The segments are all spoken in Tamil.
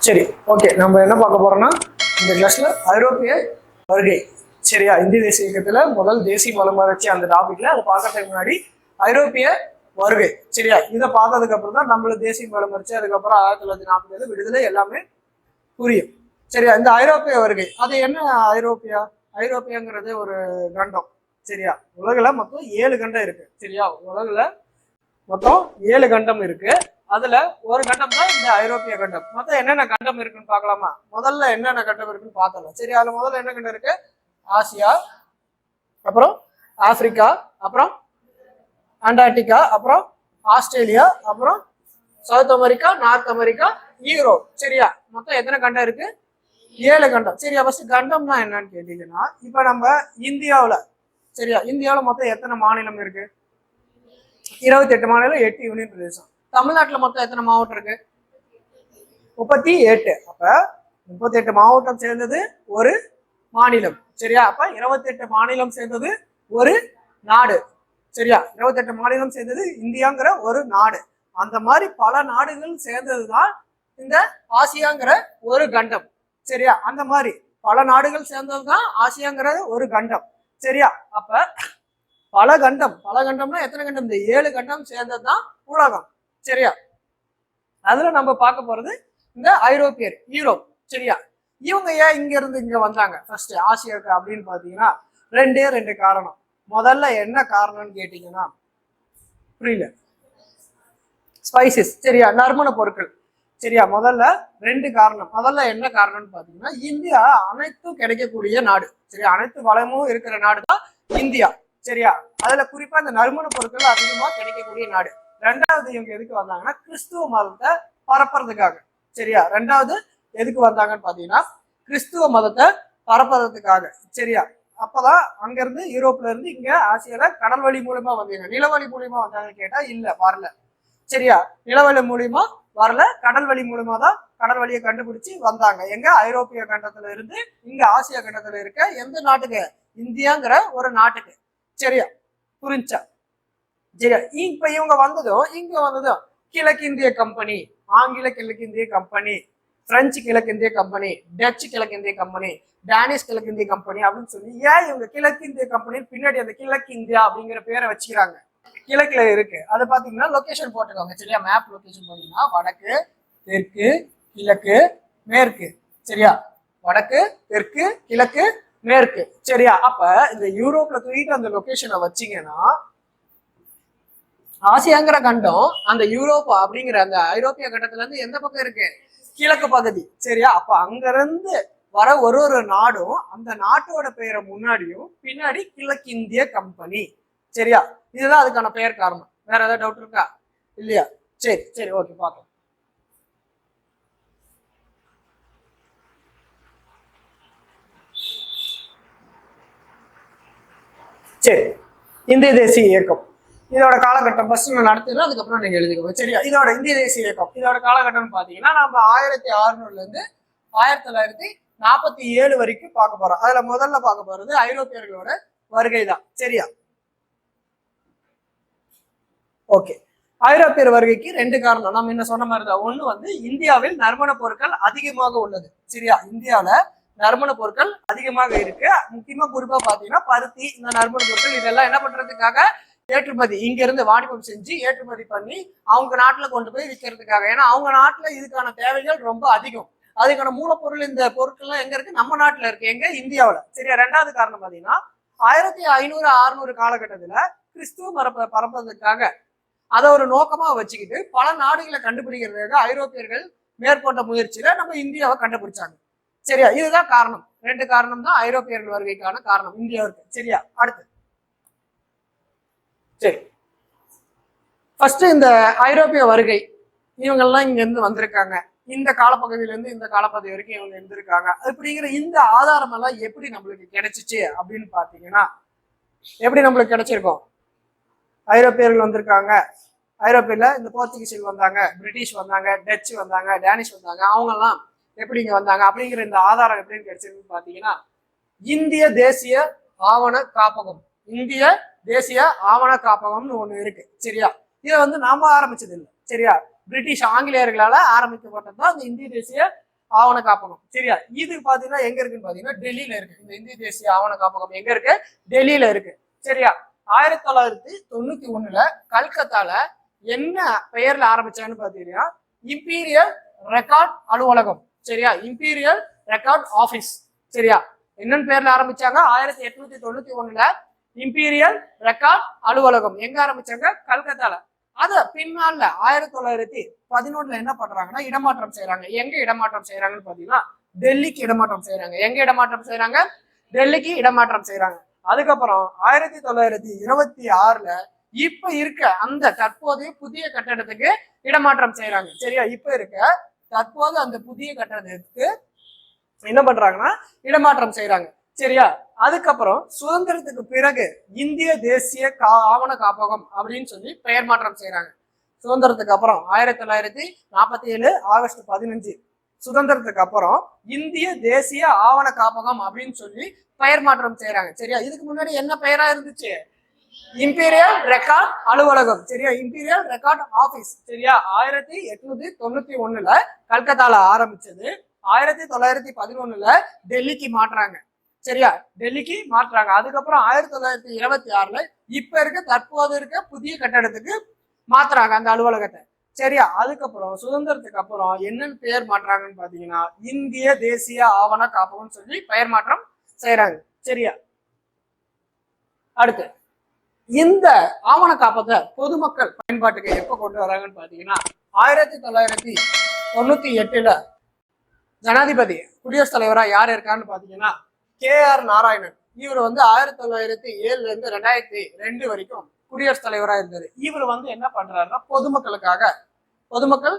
சரி, ஓகே. நம்ம என்ன பார்க்க போறோம்னா இந்த கிளாஸ்ல ஐரோப்பிய வருகை. சரியா, இந்திய தேசிய இயக்கத்துல முதல் தேசிய மறுமலர்ச்சி அந்த டாபிக்ல அதை பார்க்கறதுக்கு முன்னாடி ஐரோப்பிய வருகை. சரியா, இதை பார்த்ததுக்கு அப்புறம் தான் நம்மளுக்கு தேசிய மறுமலர்ச்சி, அதுக்கப்புறம் 1947 விடுதலை எல்லாமே புரியும். சரியா, இந்த ஐரோப்பிய வருகை அது என்ன? ஐரோப்பியாங்கிறது ஒரு கண்டம். சரியா, உலகுல மொத்தம் 7 கண்டம் இருக்கு. சரியா, உலகுல மொத்தம் 7 கண்டம் இருக்கு. அதுல ஒரு கண்டம் தான் இந்த ஐரோப்பிய கண்டம். மொத்தம் என்னென்ன கண்டம் இருக்குன்னு பார்க்கலாமா? முதல்ல என்னென்ன கண்டம் இருக்குன்னு பார்த்தலாம். சரி, அதுல முதல்ல என்ன கண்டம் இருக்கு? ஆசியா, அப்புறம் ஆப்பிரிக்கா, அப்புறம் அண்டார்டிகா, அப்புறம் ஆஸ்திரேலியா, அப்புறம் south America, north America, Europe. சரியா, மொத்தம் எத்தனை கண்டம் இருக்கு? 7 கண்டம். சரியா, ஃபர்ஸ்ட் கண்டம்னா என்னன்னு கேட்டீங்கன்னா, இப்ப நம்ம இந்தியாவுல, சரியா, இந்தியாவுல மொத்தம் எத்தனை மாநிலம் இருக்கு? 28 மாநிலம், 8 யூனியன் பிரதேசம். தமிழ்நாட்டுல மொத்தம் எத்தனை மாவட்டம் இருக்கு? 38. அப்ப 38 மாவட்டம் சேர்ந்தது ஒரு மாநிலம். சரியா, அப்ப 28 மாநிலம் சேர்ந்தது ஒரு நாடு. சரியா, 28 மாநிலம் சேர்ந்தது இந்தியாங்கிற ஒரு நாடு. அந்த மாதிரி பல நாடுகள் சேர்ந்ததுதான் இந்த ஆசியாங்கிற ஒரு கண்டம். சரியா, அந்த மாதிரி பல நாடுகள் சேர்ந்ததுதான் ஆசியாங்கிற ஒரு கண்டம். சரியா, அப்ப பல கண்டம்னா எத்தனை கண்டம்? இந்த 7 கண்டம் சேர்ந்ததுதான் உலகம். சரியா, அதுல நம்ம பார்க்க போறது இந்த ஐரோப்பியர், யூரோப். சரியா, இவங்க ஏன் இங்க இருந்து இங்க வந்தாங்க ஃபர்ஸ்ட் ஆசியாவுக்கு அப்படின்னு பாத்தீங்கன்னா ரெண்டு காரணம். முதல்ல என்ன காரணம்னு கேட்டீங்கன்னா, புரியல, ஸ்பைசஸ். சரியா, நறுமண பொருட்கள். சரியா, முதல்ல 2 காரணம். முதல்ல என்ன காரணம்னு பாத்தீங்கன்னா, இந்தியா அனைத்தும் கிடைக்கக்கூடிய நாடு. சரியா, அனைத்து வளமும் இருக்கிற நாடு தான் இந்தியா. சரியா, அதுல குறிப்பா இந்த நறுமண பொருட்கள் அதிகமா கிடைக்கக்கூடிய நாடு. ரெண்டாவது இவங்க எதுக்கு வந்தாங்கன்னா, கிறிஸ்துவ மதத்தை பரப்புறதுக்காக. சரியா, ரெண்டாவது எதுக்கு வந்தாங்கன்னு பாத்தீங்கன்னா, கிறிஸ்துவ மதத்தை பரப்புறதுக்காக. சரியா, அப்பதான் அங்க இருந்து யூரோப்ல இருந்து இங்க ஆசியால கடல் வழி மூலியமா வந்தாங்க. நிலவழி மூலியமா வந்தாங்கன்னு கேட்டா இல்ல, வரல. சரியா, நிலவழி மூலியமா வரல, கடல் வழி மூலியமா தான் கடல் வழியை கண்டுபிடிச்சு வந்தாங்க. எங்க? ஐரோப்பிய கண்டத்துல இருந்து இங்க ஆசியா கண்டத்துல இருக்க எந்த நாட்டுக்கு? இந்தியாங்கிற ஒரு நாட்டுக்கு. சரியா, புரிஞ்சா? சரியா, இப்ப இவங்க வந்ததும் இங்க வந்ததும் கிழக்கிந்திய கம்பெனி, ஆங்கில கிழக்கிந்திய கம்பெனி, பிரெஞ்சு கிழக்கிந்திய கம்பெனி, டச்சு கிழக்கிந்திய கம்பெனி, டேனிஷ் கிழக்கிந்திய கம்பெனி அப்படின்னு சொல்லி ஏன் இவங்க கிழக்கிந்திய கம்பெனி பின்னாடி அந்த கிழக்கு இந்தியா அப்படிங்கிற பேரை வச்சுக்கிறாங்க? கிழக்குல இருக்கு, அதை பாத்தீங்கன்னா லொகேஷன் போட்டுக்கோங்க. சரியா, மேப் லொகேஷன் போட்டீங்கன்னா வடக்கு, தெற்கு, கிழக்கு, மேற்கு. சரியா, வடக்கு, தெற்கு, கிழக்கு, மேற்கு. சரியா, அப்ப இந்த யூரோப்ல தூக்கிட்டு அந்த லொகேஷனை வச்சீங்கன்னா, ஆசியாங்கிற கண்டம் அந்த யூரோப் அப்படிங்கிற அந்த ஐரோப்பிய கண்டத்துல இருந்து எந்த பக்கம் இருக்கு? கிழக்கு பகுதி. சரியா, அப்ப அங்க இருந்து வர ஒரு நாடும் அந்த நாட்டோட பெயரை முன்னாடியும் பின்னாடி கிழக்கிந்திய கம்பெனி. சரியா, இதுதான் அதுக்கான பெயர் காரணம். வேற ஏதாவது டவுட் இருக்கா? இல்லையா? சரி சரி, ஓகே, பார்க்கலாம். சரி, இந்திய தேசிய இயக்கம் இதோட காலகட்டம் ஃபர்ஸ்ட் நான் நடத்திடுறேன், அதுக்கப்புறம் நீங்க எழுதிக்கோங்க. சரியா, இதோட இந்திய தேசிய இயக்கம் இதோட காலகட்டம்னு பாத்தீங்கன்னா நம்ம 1600 இருந்து 1947 வரைக்கும் பார்க்க போறோம். அதுல முதல்ல பார்க்க போறது ஐரோப்பியர்களோட வருகை தான். சரியா, ஓகே. ஐரோப்பியர் வருகைக்கு 2 காரணம் நம்ம என்ன சொன்ன மாதிரி தான். ஒண்ணு வந்து இந்தியாவில் நறுமண பொருட்கள் அதிகமாக உள்ளது. சரியா, இந்தியாவில நறுமண பொருட்கள் அதிகமாக இருக்கு. முக்கியமா குறிப்பா பாத்தீங்கன்னா பருத்தி, இந்த நறுமண பொருட்கள் இதெல்லாம் என்ன பண்றதுக்காக? ஏற்றுமதி, இங்க இருந்து வாணிபம் செஞ்சு ஏற்றுமதி பண்ணி அவங்க நாட்டுல கொண்டு போய் விற்கிறதுக்காக. ஏன்னா அவங்க நாட்டுல இதுக்கான தேவைகள் ரொம்ப அதிகம். அதுக்கான மூலப்பொருள் இந்த பொருட்கள்லாம் எங்க இருக்கு? நம்ம நாட்டுல இருக்கு. எங்க? இந்தியாவில. சரியா, 2வது காரணம் பாத்தீங்கன்னா 1500 600 காலகட்டத்துல கிறிஸ்துவ பரப்புறதுக்காக அதை ஒரு நோக்கமா வச்சுக்கிட்டு பல நாடுகளை கண்டுபிடிக்கிறதுக்காக ஐரோப்பியர்கள் மேற்கொண்ட முயற்சியில நம்ம இந்தியாவை கண்டுபிடிச்சாங்க. சரியா, இதுதான் காரணம். 2 காரணம் தான் ஐரோப்பியர்கள் வருகைக்கான காரணம் இந்தியாவுக்கு. சரியா, அடுத்து சரி, ஃபர்ஸ்ட் இந்த ஐரோப்பிய வருகை இவங்கெல்லாம் இங்க இருந்து வந்திருக்காங்க. இந்த காலப்பகுதியில இருந்து இந்த காலப்பகுதி வரைக்கும் இவங்க இருந்திருக்காங்க அப்படிங்கிற இந்த ஆதாரம் எல்லாம் எப்படி நம்மளுக்கு கிடைச்சிச்சு அப்படின்னு பாத்தீங்கன்னா, எப்படி நம்மளுக்கு கிடைச்சிருக்கோம்? ஐரோப்பியர்கள் வந்திருக்காங்க. ஐரோப்பியில இந்த போர்ச்சுகீசியர்கள் வந்தாங்க, பிரிட்டிஷ் வந்தாங்க, டச்சு வந்தாங்க, டேனிஷ் வந்தாங்க. அவங்க எல்லாம் எப்படி இங்க வந்தாங்க அப்படிங்கிற இந்த ஆதாரம் எப்படின்னு கிடைச்சிருக்குன்னு பாத்தீங்கன்னா, இந்திய தேசிய ஆவண காப்பகம், இந்திய தேசிய ஆவண காப்பகம்னு ஒண்ணு இருக்கு. சரியா, இதை வந்து நாம ஆரம்பிச்சது இல்லை. சரியா, பிரிட்டிஷ் ஆங்கிலேயர்களால ஆரம்பிக்கப்பட்டதுதான் இந்த இந்திய தேசிய ஆவண காப்பகம். சரியா, இது பாத்தீங்கன்னா எங்க இருக்குன்னு பாத்தீங்கன்னா டெல்லியில இருக்கு. இந்த இந்திய தேசிய ஆவண காப்பகம் எங்க இருக்கு? டெல்லியில இருக்கு. சரியா, 1991 கல்கத்தால என்ன பெயர்ல ஆரம்பிச்சாங்கன்னு பாத்தீங்கன்னா இம்பீரியல் ரெக்கார்ட் அலுவலகம். சரியா, இம்பீரியல் ரெக்கார்ட் ஆபீஸ். சரியா, என்னன்னு பேர்ல ஆரம்பிச்சாங்க? 1891 இம்பீரியல் ரெக்கார்ட் அலுவலகம் எங்க ஆரம்பிச்சாங்க? கல்கத்தால. அத பின்னால 1911 என்ன பண்றாங்கன்னா இடமாற்றம் செய்யறாங்க. எங்க இடமாற்றம் செய்யறாங்கன்னு பாத்தீங்கன்னா டெல்லிக்கு இடமாற்றம் செய்யறாங்க. எங்க இடமாற்றம் செய்யறாங்க? டெல்லிக்கு இடமாற்றம் செய்யறாங்க. அதுக்கப்புறம் 1926 இப்ப இருக்க அந்த தற்போதைய புதிய கட்டடத்துக்கு இடமாற்றம் செய்யறாங்க. சரியா, இப்ப இருக்க தற்போது அந்த புதிய கட்டடத்துக்கு என்ன பண்றாங்கன்னா இடமாற்றம் செய்யறாங்க. சரியா, அதுக்கப்புறம் சுதந்திரத்துக்கு பிறகு இந்திய தேசிய ஆவண காப்பகம் அப்படின்னு சொல்லி பெயர் மாற்றம் செய்யறாங்க. சுதந்திரத்துக்கு அப்புறம் 1947 ஆகஸ்ட் 15 சுதந்திரத்துக்கு அப்புறம் இந்திய தேசிய ஆவண காப்பகம் அப்படின்னு சொல்லி பெயர் மாற்றம் செய்யறாங்க. சரியா, இதுக்கு முன்னாடி என்ன பெயரா இருந்துச்சு? இம்பீரியல் ரெக்கார்ட் அலுவலகம். சரியா, இம்பீரியல் ரெக்கார்ட் ஆபீஸ். சரியா, 1891 கல்கத்தால ஆரம்பிச்சது. 1911 டெல்லிக்கு மாற்றாங்க. சரியா, டெல்லிக்கு மாற்றாங்க. அதுக்கப்புறம் 1926 இப்ப இருக்க தற்போது இருக்க புதிய கட்டடத்துக்கு மாத்துறாங்க அந்த அலுவலகத்தை. சரியா, அதுக்கப்புறம் சுதந்திரத்துக்கு அப்புறம் என்னன்னு பெயர் மாற்றாங்கன்னு பாத்தீங்கன்னா இந்திய தேசிய ஆவண காப்பகம் சொல்லி பெயர் மாற்றம் செய்யறாங்க. சரியா, அடுத்து இந்த ஆவண காப்பகத்தை பொதுமக்கள் பயன்பாட்டுக்கு எப்ப கொண்டு வராங்கன்னு பாத்தீங்கன்னா 1998 ஜனாதிபதி குடியரசுத் தலைவரா யார் இருக்கான்னு பாத்தீங்கன்னா KR நாராயணன். இவர் 1907 இருந்து 2002 வரைக்கும் குடியரசுத் தலைவரா இருந்தாரு. இவர் என்ன பண்றாருன்னா பொதுமக்கள்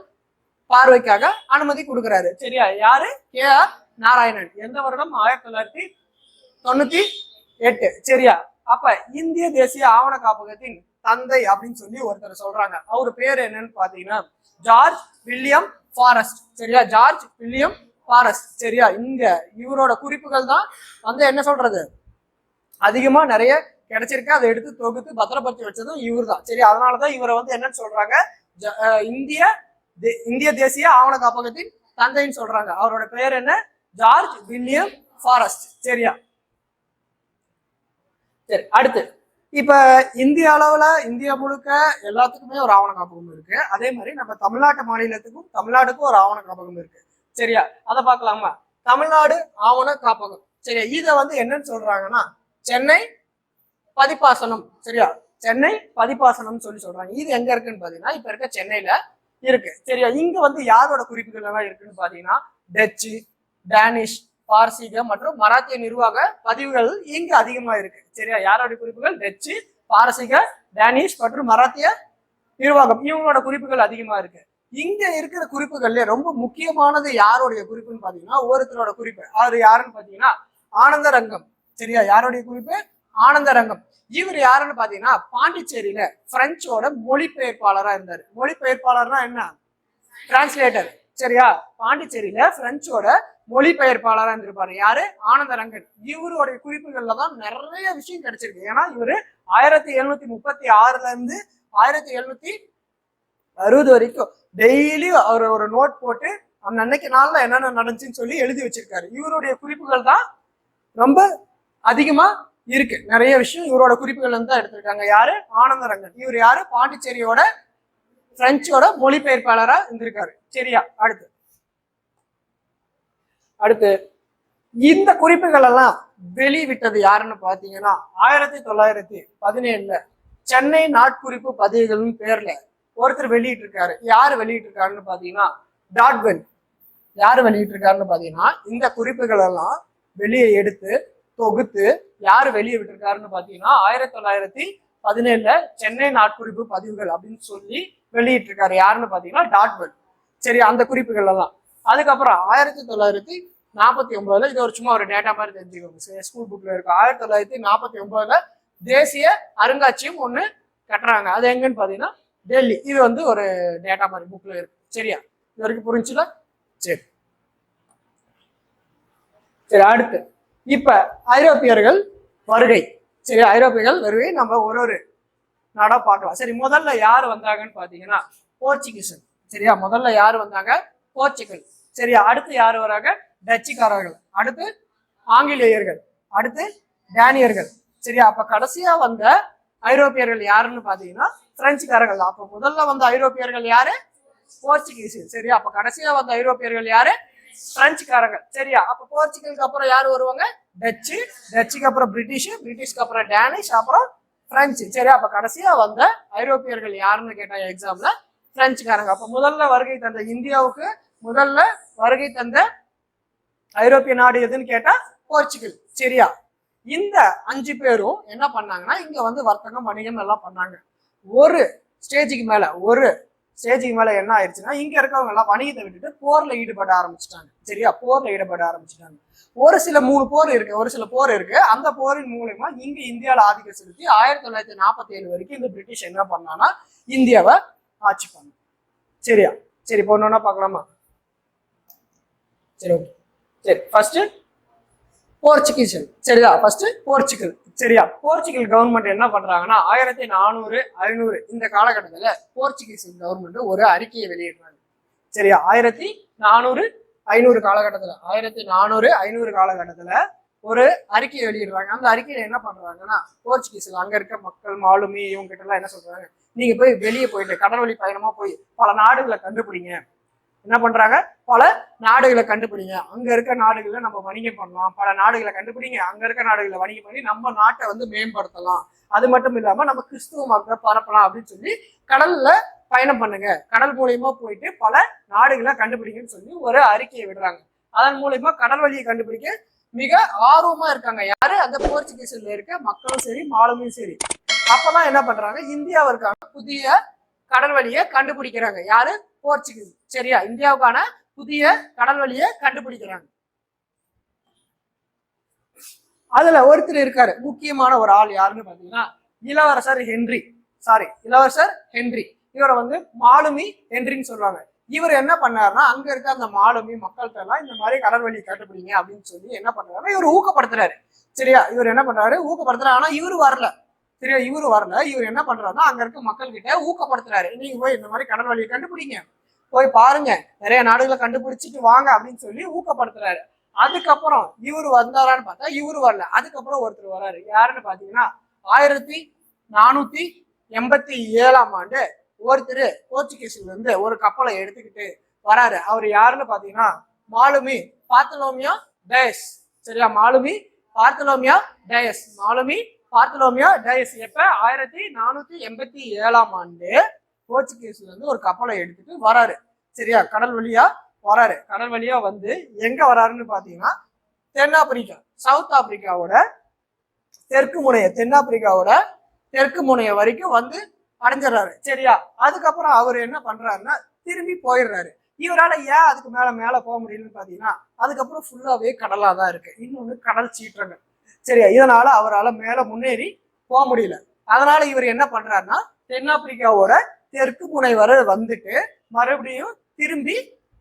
பார்வைக்காக அனுமதி கொடுக்கிறாரு. சரியா, யாரு? KR நாராயணன். எந்த வருடம்? 1998. சரியா, அப்ப இந்திய தேசிய ஆவண காப்பகத்தின் தந்தை அப்படின்னு சொல்லி ஒருத்தர் சொல்றாங்க. அவரு பேர் என்னன்னு பாத்தீங்கன்னா ஜார்ஜ் வில்லியம் ஃபாரஸ்ட். சரியா, ஜார்ஜ் வில்லியம் ஃபாரஸ்ட். சரியா, இங்க இவரோட குறிப்புகள் தான் என்ன சொல்றது அதிகமா நிறைய கிடைச்சிருக்கு. அதை எடுத்து தொகுத்து பத்திரப்படுத்தி வச்சதும் இவர் தான். சரி, அதனாலதான் இவரை என்னன்னு சொல்றாங்க? இந்திய தேசிய ஆவண காப்பகத்தின் தந்தைன்னு சொல்றாங்க. அவரோட பெயர் என்ன? George William forest. சரியா, சரி, அடுத்து இப்ப இந்திய அளவுல இந்தியா முழுக்க எல்லாத்துக்குமே ஒரு ஆவண காப்பகம் இருக்கு. அதே மாதிரி நம்ம தமிழ்நாட்டு மாநிலத்துக்கும் தமிழ்நாடுக்கும் ஒரு ஆவண காப்பகம் இருக்கு. சரியா, அதை பார்க்கலாமா? தமிழ்நாடு ஆவண காப்பகம். சரியா, இத என்னன்னு சொல்றாங்கன்னா சென்னை பதிப்பாசனம். சரியா, சென்னை பதிப்பாசனம் சொல்லி சொல்றாங்க. இது எங்க இருக்குன்னு பாத்தீங்கன்னா இப்ப இருக்க சென்னையில இருக்கு. சரியா, இங்க யாரோட குறிப்புகள் எல்லாம் இருக்குன்னு பாத்தீங்கன்னா டச்சு, டேனிஷ், பாரசீக மற்றும் மராத்திய நிர்வாக பதிவுகள் இங்க அதிகமா இருக்கு. சரியா, யாரோட குறிப்புகள்? டச்சு, பாரசீக, டேனிஷ் மற்றும் மராத்திய நிர்வாகம், இவங்களோட குறிப்புகள் அதிகமா இருக்கு. இங்க இருக்கிற குறிப்புகள்ல ரொம்ப முக்கியமானது யாருடைய குறிப்புன்னு பாத்தீங்கன்னா ஒருத்தரோட குறிப்பு. அவர் யாருன்னு பாத்தீங்கன்னா ஆனந்தரங்கம். சரியா, யாருடைய குறிப்பு? ஆனந்தரங்கம். இவர் யாருன்னு பாத்தீங்கன்னா பாண்டிச்சேரியில பிரெஞ்சோட மொழிபெயர்ப்பாளரா இருந்தாரு. மொழிபெயர்ப்பாளர்னா என்ன? டிரான்ஸ்லேட்டர். சரியா, பாண்டிச்சேரியில பிரெஞ்சோட மொழிபெயர்ப்பாளரா இருந்திருப்பாரு. யாரு? ஆனந்தரங்கன். இவருடைய குறிப்புகள்ல தான் நிறைய விஷயம் கிடைச்சிருக்கு. ஏன்னா இவரு 1736 இருந்து 1760 வரைக்கும் டெய்லி அவர் ஒரு நோட் போட்டு அன்னைக்கு நாள்ல என்னென்ன நடந்துச்சுன்னு சொல்லி எழுதி வச்சிருக்காரு. இவருடைய குறிப்புகள் தான் ரொம்ப அதிகமா இருக்கு. நிறைய விஷயம் இவரோட குறிப்புகள் தான் எடுத்திருக்காங்க. யாரு? ஆனந்தரங்கன். இவர் யாரு? பாண்டிச்சேரியோட பிரெஞ்சோட மொழிபெயர்ப்பாளரா இருந்திருக்காரு. சரியா, அடுத்து இந்த குறிப்புகள் எல்லாம் வெளிவிட்டது யாருன்னு பாத்தீங்கன்னா 1917 சென்னை நாட்குறிப்பு பதிவுகளின் பேர்ல ஒருத்தர் வெளியிட்டு இருக்காரு. யாரு வெளியிட்டு இருக்காருன்னு பாத்தீங்கன்னா டாட்வெல். யாரு வெளியிட்டு இருக்காருன்னு பாத்தீங்கன்னா இந்த குறிப்புகள் எல்லாம் வெளியே எடுத்து தொகுத்து யாரு வெளியே விட்டுருக்காருன்னு பாத்தீங்கன்னா 1917 சென்னை நாட்குறிப்பு பதிவுகள் அப்படின்னு சொல்லி வெளியிட்டு இருக்காரு. யாருன்னு பாத்தீங்கன்னா டாட்வெல். சரி, அந்த குறிப்புகள் எல்லாம் அதுக்கப்புறம் 1949 இது ஒரு சும்மா ஒரு டேட்டா மாதிரி தெரிஞ்சுக்கோங்க, ஸ்கூல் புக்ல இருக்கு. 1949 தேசிய அருங்காட்சியம் ஒண்ணு கட்டுறாங்க. அது எங்கன்னு பாத்தீங்கன்னா டெல்லி. இது ஒரு டேட்டா மாதிரி புக்ல இருக்கு. சரியா, இது வரைக்கும் புரிஞ்சுல? சரி, அடுத்து இப்ப ஐரோப்பியர்கள் வருகை. சரி, ஐரோப்பியர்கள் வருகை நம்ம ஒரு நாடா பார்க்கலாம். சரி, முதல்ல யாரு வந்தாங்கன்னு பாத்தீங்கன்னா போர்ச்சுகீஸ். சரியா, முதல்ல யாரு வந்தாங்க? போர்ச்சுகல். சரியா. அடுத்து யார் வராங்க? டச்சுக்காரர்கள், அடுத்து ஆங்கிலேயர்கள், அடுத்து டேனியர்கள். சரியா. அப்ப கடைசியா வந்த ஐரோப்பியர்கள் யாருன்னு பாத்தீங்கன்னா பிரெஞ்சுக்காரர்கள். அப்ப முதல்ல வந்த ஐரோப்பியர்கள் யாரு? போர்ச்சுகீஸ். சரியா. அப்ப கடைசியா வந்த ஐரோப்பியர்கள் யாரு? பிரெஞ்சுக்காரர்கள். சரியா. அப்ப போர்ச்சுகலுக்கு அப்புறம் யாரு வருவாங்க? டச்சு, டச்சுக்கு அப்புறம் பிரிட்டிஷ், பிரிட்டிஷ்க்கு அப்புறம் டேனிஷ், அப்புறம் பிரெஞ்சு. சரியா. அப்ப கடைசியா வந்த ஐரோப்பியர்கள் யாருன்னு கேட்டாங்க எக்ஸாம்ல? பிரெஞ்சுக்காரங்க. அப்ப முதல்ல வருகை தந்த இந்தியாவுக்கு முதல்ல வருகை தந்த ஐரோப்பிய நாடு எதுன்னு கேட்டா போர்ச்சுகல். சரியா. இந்த 5 பேரும் என்ன பண்ணாங்கன்னா இங்க வந்து வர்த்தகம் வணிகம் எல்லாம் பண்ணாங்க. ஒரு ஸ்டேஜுக்கு மேல என்ன ஆயிடுச்சுன்னா இங்க இருக்கவங்க எல்லாம் வணிகத்தை விட்டுட்டு போர்ல ஈடுபட ஆரம்பிச்சுட்டாங்க. சரியா. போர்ல ஈடுபட ஆரம்பிச்சுட்டாங்க. ஒரு சில போர் இருக்கு. அந்த போரின் மூலமா இங்க இந்தியாவில ஆதிக்கம் செலுத்தி 1947 வரைக்கும் இந்த பிரிட்டிஷ் என்ன பண்ணான்னா இந்தியாவை ஆட்சி பண்ண. சரியா. சரி, பொண்ணுன்னா பார்க்கலாமா? சரி, ஓகே. சரி, ஃபர்ஸ்ட் போர்ச்சுகீஸ். சரியா. First Portugal. சரியா. போர்ச்சுகல் கவர்மெண்ட் என்ன பண்றாங்கன்னா 1400, 500 இந்த காலகட்டத்துல போர்ச்சுகீஸ் கவர்மெண்ட் ஒரு அறிக்கையை வெளியிடுறாங்க. சரியா. 1400, 500 காலகட்டத்துல ஒரு அறிக்கையை வெளியிடுறாங்க. அந்த அறிக்கையில என்ன பண்றாங்கன்னா போர்ச்சுகீஸ்ல அங்க இருக்க மக்கள் மாலுமி இவங்க கிட்ட எல்லாம் என்ன சொல்றாங்க, நீங்க போய் வெளியே போயிட்டு கடல் வழி பயணமா போய் பல நாடுகளை கண்டுபிடிங்க. என்ன பண்றாங்க? பல நாடுகளை கண்டுபிடிங்க. அங்க இருக்க நாடுகளை நம்ம வணிகம் பண்ணலாம். பல நாடுகளை கண்டுபிடிங்க. அங்க இருக்க நாடுகளை வணிகம் பண்ணி நம்ம நாட்டை வந்து மேம்படுத்தலாம். அது மட்டும் இல்லாம நம்ம கிறிஸ்துவ மதத்தை பரப்பலாம் அப்படின்னு சொல்லி கடல்ல பயணம் பண்ணுங்க. கடல் மூலியமா போயிட்டு பல நாடுகளை கண்டுபிடிங்கன்னு சொல்லி ஒரு அறிக்கையை விடுறாங்க. அதன் மூலியமா கடல் வழியை கண்டுபிடிக்க மிக ஆர்வமா இருக்காங்க. யாரு? அந்த போர்ச்சுகீஸ்ல இருக்க மக்களும் சரி மாலுமியும் சரி. அப்பதான் என்ன பண்றாங்க? இந்தியாவிற்கான புதிய கடல் வழியை கண்டுபிடிக்கிறாங்க. யாரு? போர்ச்சுகீஸ். சரியா. இந்தியாவுக்கான புதிய கடல் வழியை கண்டுபிடிக்கிறாங்க. அதுல ஒருத்தர் இருக்காரு, முக்கியமான ஒரு ஆள். யாருன்னு பாத்தீங்கன்னா இளவரசர் ஹென்றி. இவரை வந்து மாலுமி ஹென்றின்னு சொல்லுவாங்க. இவர் என்ன பண்ணாருன்னா அங்க இருக்க அந்த மாலுமி மக்கள்கிட்ட எல்லாம் இந்த மாதிரி கடல் வழியை கண்டுபிடிங்க அப்படின்னு சொல்லி என்ன பண்றாருன்னா இவர் ஊக்கப்படுத்துறாரு. சரியா. இவர் என்ன பண்றாரு? ஊக்கப்படுத்துறாரு. ஆனா இவரு வரல. சரியா. இவர் என்ன பண்றாருன்னா அங்க இருக்க மக்கள் கிட்ட ஊக்கப்படுத்துறாரு. நீங்க போய் இந்த மாதிரி கடல் வழியை கண்டுபிடிங்க, போய் பாருங்க, நிறைய நாடுகளை கண்டுபிடிச்சிட்டு வாங்க அப்படின்னு சொல்லி ஊக்கப்படுத்துறாரு. அதுக்கப்புறம் இவரு வந்தாரான்னு பார்த்தா இவரு வரல. அதுக்கப்புறம் ஒருத்தர் வராரு. யாருன்னு பாத்தீங்கன்னா 1487 ஒருத்தர் போர்ச்சுகீஸ்ல இருந்து ஒரு கப்பலை எடுத்துக்கிட்டு வராரு. அவர் யாருன்னு பாத்தீங்கன்னா மாலுமி பார்த்தலோமியோ டயஸ். சரியா. மாலுமி பார்த்தலோமியோ டயஸ். எப்ப? 1487 போர்ச்சுகீஸ்ல இருந்து ஒரு கப்பலை எடுத்துட்டு வராரு. சரியா. கடல் வழியா வந்து எங்க வராருன்னு பாத்தீங்கன்னா தென்னாப்பிரிக்கா, சவுத் ஆப்பிரிக்காவோட தெற்கு முனைய வரைக்கும் வந்து அடைஞ்சிடறாரு. சரியா. அதுக்கப்புறம் அவர் என்ன பண்றாருன்னா திரும்பி போயிடுறாரு. இவரால ஏன் அதுக்கு மேல போக முடியலன்னு பாத்தீங்கன்னா அதுக்கப்புறம் ஃபுல்லாவே கடலா தான் இருக்கு. இன்னொன்னு கடல் சீற்றங்கள். சரியா. இதனால அவரால் மேல முன்னேறி போக முடியல. அதனால இவர் என்ன பண்றாருன்னா தென்னாப்பிரிக்காவோட தெற்கு முனை வரை வந்துட்டு மறுபடியும் திரும்பி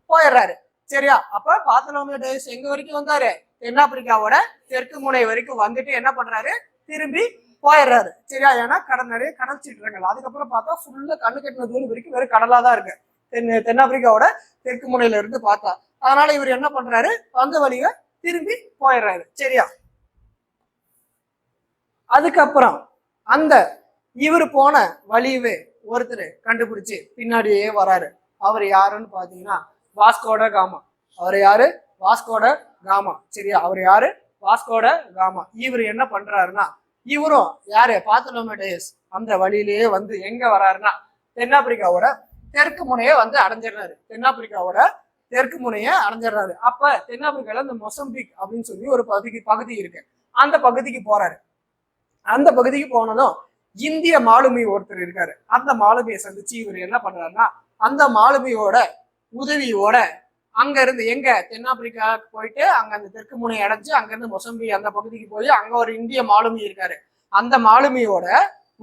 போயிடுறாரு. சரியா. அப்ப பார்த்தலோமியோ டயஸ் எங்க வரைக்கும் வந்தாரு? தென்னாப்பிரிக்காவோட தெற்கு முனை வரைக்கும் வந்துட்டு என்ன பண்றாரு? திரும்பி போயிடுறாரு. சரியா. ஏன்னா நிறைய கடல் சீற்றங்கள். அதுக்கப்புறம் பார்த்தா ஃபுல்லா கண்ணு கட்டின தூரம் வரைக்கும் வெறும் கடலா தான் இருக்கு தென்னாப்பிரிக்காவோட தெற்கு முனையில இருந்து பார்த்தா. அதனால இவர் என்ன பண்றாரு? அந்த வழியை திரும்பி போயிடுறாரு. சரியா. அதுக்கப்புறம் அந்த இவர் போன வழியவே ஒருத்தர் கண்டுபிடிச்சு பின்னாடியே வராரு. அவர் யாருன்னு பாத்தீங்கன்னா வாஸ்கோட காமா. சரியா. அவர் யாரு? Vasco da Gama. இவர் என்ன பண்றாருன்னா இவரும் யாரு? பார்த்தலோமியோ டயஸ் அந்த வழியிலேயே வந்து எங்க வராருன்னா தென்னாப்பிரிக்காவோட தெற்கு முனையை வந்து அடைஞ்சிடுறாரு. அப்ப தென்னாப்பிரிக்கால இந்த மொசம்பிக் அப்படின்னு சொல்லி ஒரு பகுதி இருக்கு. அந்த பகுதிக்கு போறாரு. அந்த பகுதிக்கு போனதும் இந்திய மாலுமி ஒருத்தர் இருக்காரு. அந்த மாலுமியை சந்திச்சு இவர் என்ன பண்றாருன்னா அந்த மாலுமியோட உதவியோட அங்க இருந்து எங்க தென்னாப்பிரிக்காவுக்கு போயிட்டு அங்க அந்த தெற்கு முனை அடைஞ்சு அங்க இருந்து மொசம்பி அந்த பகுதிக்கு போய் அங்க ஒரு இந்திய மாலுமி இருக்காரு. அந்த மாலுமியோட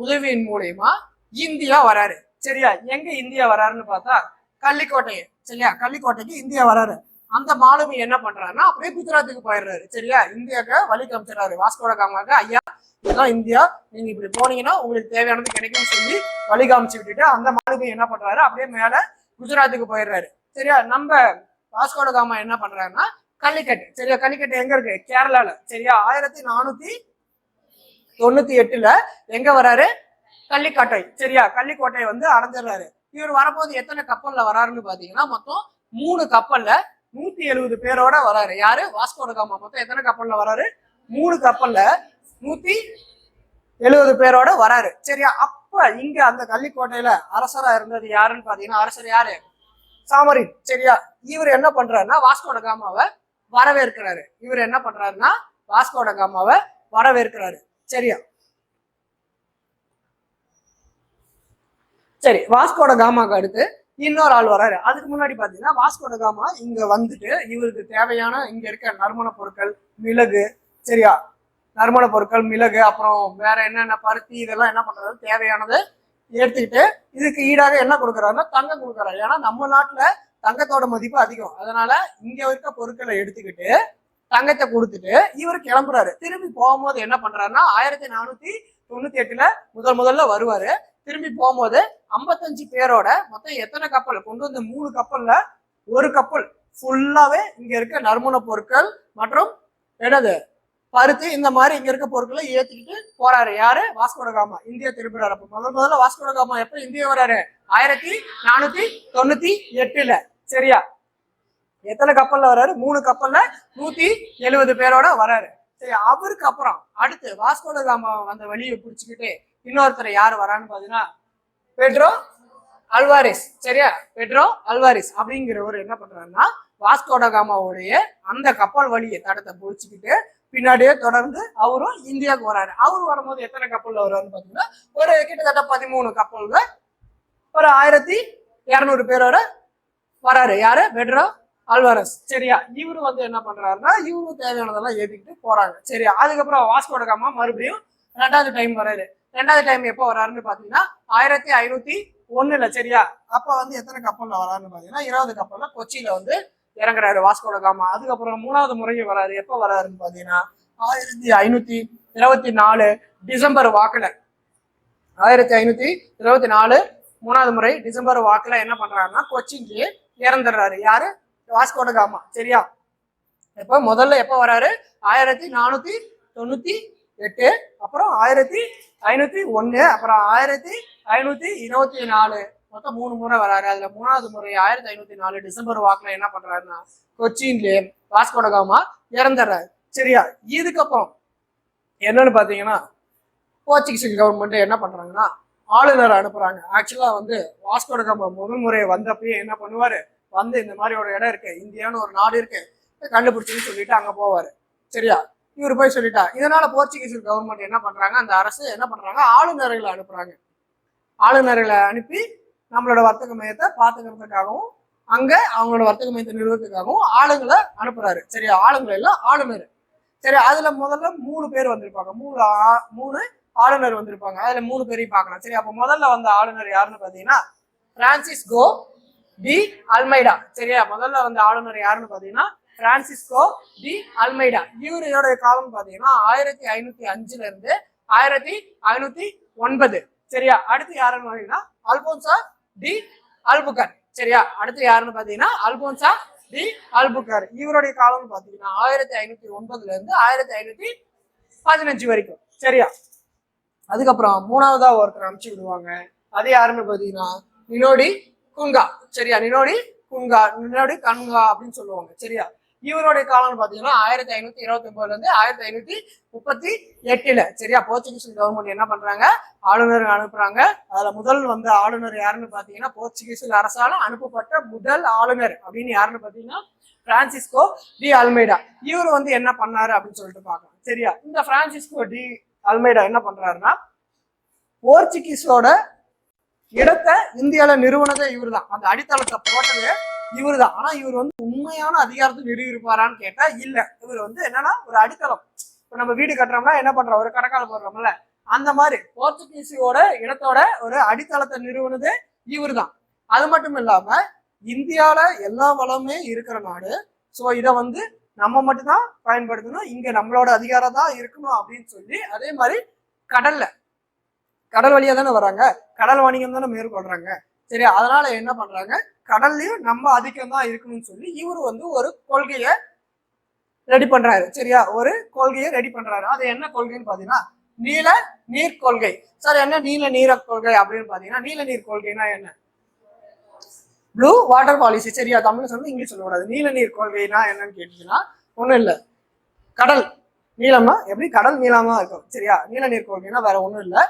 உதவியின் மூலயமா இந்தியா வராரு. சரியா. எங்க இந்தியா வராருன்னு பார்த்தா கள்ளிக்கோட்டை. சரியா. கள்ளிக்கோட்டைக்கு இந்தியா வராரு. அந்த மாலுமி என்ன பண்றாருன்னா அப்படியே குஜராத்துக்கு போயிடுறாரு. சரியா. இந்தியாவுக்கு வழி காமிச்சிடறாரு வாஸ்கோட காமாக்கு. ஐயா, இதுதான் இந்தியா, நீங்க இப்படி போனீங்கன்னா உங்களுக்கு தேவையானது கிடைக்கும்னு சொல்லி வழி காமிச்சு விட்டுட்டு அந்த மாலுமி என்ன பண்றாரு? அப்படியே மேல குஜராத்துக்கு போயிடுறாரு. சரியா. நம்ம வாஸ்கோட காமா என்ன பண்றாருன்னா கல்லிக்கட்டு, சரியா, கல்லிக்கட்டு எங்க இருக்கு, கேரளால, சரியா. 1498 எங்க வராரு, கள்ளிக்கோட்டை, சரியா, கள்ளிக்கோட்டை வந்து அடைஞ்சிடறாரு. இவர் வரும்போது எத்தனை கப்பல்ல வராருன்னு பாத்தீங்கன்னா மொத்தம் 3 கப்பல்ல 170 பேரோட வராரு. யாரு, வாஸ்கோட காமா. மொத்தம் எத்தனை கப்பல்ல வராரு, 3 கப்பல்ல 170 பேரோட வராரு, சரியா. அப்ப இங்க அந்த கள்ளிக்கோட்டையில அரசரா இருந்தது யாருன்னு பாத்தீங்கன்னா, அரசர் யாரு, சாமரின், சரியா. இவர் என்ன பண்றாருன்னா வாஸ்கோட காமாவை வரவேற்கிறாரு. இவர் என்ன பண்றாருன்னா வாஸ்கோட காமாவை வரவேற்கிறாரு, சரியா. சரி, வாஸ்கோட காமாக்கு அடுத்து இன்னொரு ஆள் வராரு. அதுக்கு முன்னாடி பாத்தீங்கன்னா வாஸ்கோட காமா இங்க வந்துட்டு இவருக்கு தேவையான இங்க இருக்க நறுமண பொருட்கள், மிளகு, சரியா, நறுமண பொருட்கள், மிளகு, அப்புறம் வேற என்னென்ன பருத்தி, இதெல்லாம் என்ன பண்றாரு, தேவையானதை எடுத்துக்கிட்டு இதுக்கு ஈடாக என்ன கொடுக்குறாருன்னா தங்கம் கொடுக்குறாரு. ஏன்னா நம்ம நாட்டுல தங்கத்தோட மதிப்பு அதிகம், அதனால இங்க இருக்க பொருட்களை எடுத்துக்கிட்டு தங்கத்தை கொடுத்துட்டு இவர் கிளம்புறாரு. திரும்பி போகும்போது என்ன பண்றாருன்னா 1498 முதல்ல வருவாரு. திரும்பி போகும்போது 55 பேரோட மொத்தம் எத்தனை கப்பல் கொண்டு வந்து, 3 கப்பல்ல ஒரு கப்பல் ஃபுல்லாவே இங்க இருக்க நறுமண பொருட்கள் மற்றும் என்னது பருத்தி, இந்த மாதிரி இங்க இருக்க பொருட்களை ஏத்திக்கிட்டு போறாரு. யாரு, வாஸ்கோட காமா இந்தியா திரும்புறாரு. அப்ப முதல்ல வாஸ்கோட காமா எப்ப இந்தியா வராரு, 1498, சரியா. எத்தனை கப்பல்ல வராரு, 3 கப்பல்ல 170 பேரோட வராரு, சரி. அவருக்கு அப்புறம் அடுத்து வாஸ்கோட காமா வந்த வழியை பிடிச்சுக்கிட்டு இன்னொருத்தர் யாரு வரான்னு பாத்தீங்கன்னா பெட்ரோ அல்வாரிஸ், சரியா. பெட்ரோ அல்வாரிஸ் அப்படிங்கிறவர் என்ன பண்றாருன்னா வாஸ்கோட காமாவுடைய அந்த கப்பல் வழியை தடத்தை பிடிச்சிக்கிட்டு பின்னாடியே தொடர்ந்து அவரும் இந்தியாவுக்கு வராரு. அவரு வரும்போது எத்தனை கப்பல்ல வருவாருன்னு பாத்தீங்கன்னா ஒரு கிட்டத்தட்ட 13 கப்பல்ல ஒரு 1200 பேரோட வராரு. யாரு, பெட்ரோ அல்வாரஸ், சரியா. இவரு வந்து என்ன பண்றாருன்னா இவரும் தேவையானதெல்லாம் ஏத்திக்கிட்டு போறாங்க, சரியா. அதுக்கப்புறம் வாஸ்கோட காமா மறுபடியும் 2வது டைம் வராரு. 2வது டைம் எப்போ வராருன்னு பாத்தீங்கன்னா 1501, சரியா. அப்ப வந்து எத்தனை கப்பல்ல வராருன்னு பாத்தீங்கன்னா 20 கப்பல்ல கொச்சியில வந்து இறங்குறாரு வாஸ்கோட காமா. அதுக்கப்புறம் 3வது முறையும் வராரு. எப்ப வராருன்னு பாத்தீங்கன்னா 1524 டிசம்பர் வாக்குல, 1524 3வது முறை டிசம்பர் வாக்குல என்ன பண்றாருன்னா கொச்சின்லயே இறந்துடுறாரு. யாரு, வாஸ்கோட காமா, சரியா. இப்ப முதல்ல எப்ப வராரு, 1498, அப்புறம் 1501, அப்புறம் 1524, மொத்தம் 3 முறை வராரு. அதுல 3வது முறை 1504 டிசம்பர் வாக்குல என்ன பண்றாருன்னா கொச்சின்லயே வாஸ்கோட காமா இறந்துடுறாரு, சரியா. இதுக்கப்புறம் என்னன்னு பாத்தீங்கன்னா போர்ச்சுகீஸ் கவர்மெண்ட் என்ன பண்றாங்கன்னா ஆளுநர் அனுப்புறாங்க. ஆக்சுவலா வந்து வாஸ்கோட காமா முதல் முறை வந்தப்பயே என்ன பண்ணுவாரு, வந்து இந்த மாதிரி ஒரு இடம் இருக்கு, இந்தியான்னு ஒரு நாடு இருக்கு, கண்டுபிடிச்சுன்னு சொல்லிட்டு அங்க போவாரு, சரியா. இவர் போய் சொல்லிட்டா. இதனால போர்ச்சுகீஸ் கவர்மெண்ட் என்ன பண்றாங்க, அந்த அரசு என்ன பண்றாங்க, ஆளுநர்களை அனுப்புறாங்க. ஆளுநர்களை அனுப்பி நம்மளோட வர்த்தக மையத்தை பாத்துக்கிறதுக்காகவும் அங்க அவங்களோட வர்த்தக மையத்தை நிறுவனத்துக்காகவும் ஆளுங்களை அனுப்புறாரு, சரியா. ஆளுங்களை எல்லாம் ஆளுநர், சரி. அதுல முதல்ல 3 பேர் வந்திருப்பாங்க, 3 ஆளுநர் வந்திருப்பாங்க. அதுல 3 பேரையும் பார்க்கலாம், சரி. அப்ப முதல்ல வந்த ஆளுநர் யாருன்னு பாத்தீங்கன்னா பிரான்சிஸ்கோ டி அல்மைடா, சரியா. முதல்ல வந்த ஆளுநர் யாருன்னு பாத்தீங்கன்னா பிரான்சிஸ்கோ டி அல்மைடா. இவரோட காலம் பாத்தீங்கன்னா 1505 இருந்து 1509, சரியா. அடுத்து யாருன்னு பாத்தீங்கன்னா அல்போன்சா டி அல்புகர், சரியா. அடுத்து யாருன்னு பாத்தீங்கன்னா அல்போன்சா டி அல்புகர். இவருடைய காலம் பாத்தீங்கன்னா 1509 இருந்து 1515 வரைக்கும், சரியா. அதுக்கப்புறம் 3வதா ஒருத்தர் அனுப்பிச்சு விடுவாங்க. அது யாருன்னு பாத்தீங்கன்னா நினோடி குங்கா, சரியா. நினோடி கன்கா அப்படின்னு சொல்லுவாங்க, சரியா. இவருடைய காலம் பாத்தீங்கன்னா 1529 இருந்து 1538, சரியா. போர்ச்சுகீஸ் கவர்மெண்ட் என்ன பண்றாங்க, ஆளுநர் அனுப்புறாங்க. அதுல முதல் வந்த ஆளுநர் யாருன்னு பாத்தீங்கன்னா போர்ச்சுகீஸ் அரசால அனுப்பப்பட்ட முதல் ஆளுநர் அப்படின்னு யாருன்னு பாத்தீங்கன்னா பிரான்சிஸ்கோ டி அல்மைடா. இவர் வந்து என்ன பண்ணாரு அப்படின்னு சொல்லிட்டு பார்க்கலாம், சரியா. இந்த பிரான்சிஸ்கோ டி அல்மைடா என்ன பண்றாருன்னா போர்ச்சுகீஸோட இடத்தை இந்தியாவில நிறுவனதே இவர் தான், அந்த அடித்தளத்தை போட்டதே இவர் தான். ஆனா இவர் வந்து உண்மையான அதிகாரத்தை நிறுவிருப்பாரான்னு கேட்டா இல்ல. இவர் வந்து என்னன்னா ஒரு அடித்தளம். இப்ப நம்ம வீடு கட்டுறோம்னா என்ன பண்றோம், ஒரு கடற்கால போடுறோம்ல, அந்த மாதிரி போர்ச்சுகீஸோட இடத்தோட ஒரு அடித்தளத்தை நிறுவனதே இவர் தான். அது மட்டும் இல்லாம இந்தியால எல்லா வளமே இருக்கிற நாடு. சோ இதை வந்து நம்ம மட்டும்தான் பயன்படுத்தணும், இங்க நம்மளோட அதிகாரம் தான் இருக்கணும் அப்படின்னு சொல்லி, அதே மாதிரி கடல் வழியா தானே வராங்க, கடல் வணிகம் தானே மேற்கொள்றாங்க, சரி. அதனால என்ன பண்றாங்க, கடல்லையும் நம்ம அதிகம் தான் இருக்கணும்னு சொல்லி இவர் வந்து ஒரு கொள்கையை ரெடி பண்றாரு. சரியா, ஒரு கொள்கையை ரெடி பண்றாரு. அது என்ன கொள்கைன்னு பாத்தீங்கன்னா நீல நீர் கொள்கை. சார் என்ன நீல நீர கொள்கை அப்படின்னு பாத்தீங்கன்னா, நீல நீர் கொள்கைனா என்ன? Blue water policy. சரியா, தமிழ் சொல்லி இங்கிலீஷ் சொல்லக்கூடாது. நீல நீர் கொள்கைனா என்னன்னு கேட்டீங்கன்னா ஒண்ணும் இல்லை, கடல் நீளமா எப்படி கடல் நீளமா இருக்கும். சரியா, நீல நீர் கொள்கைனா வேற ஒண்ணும் இல்லை.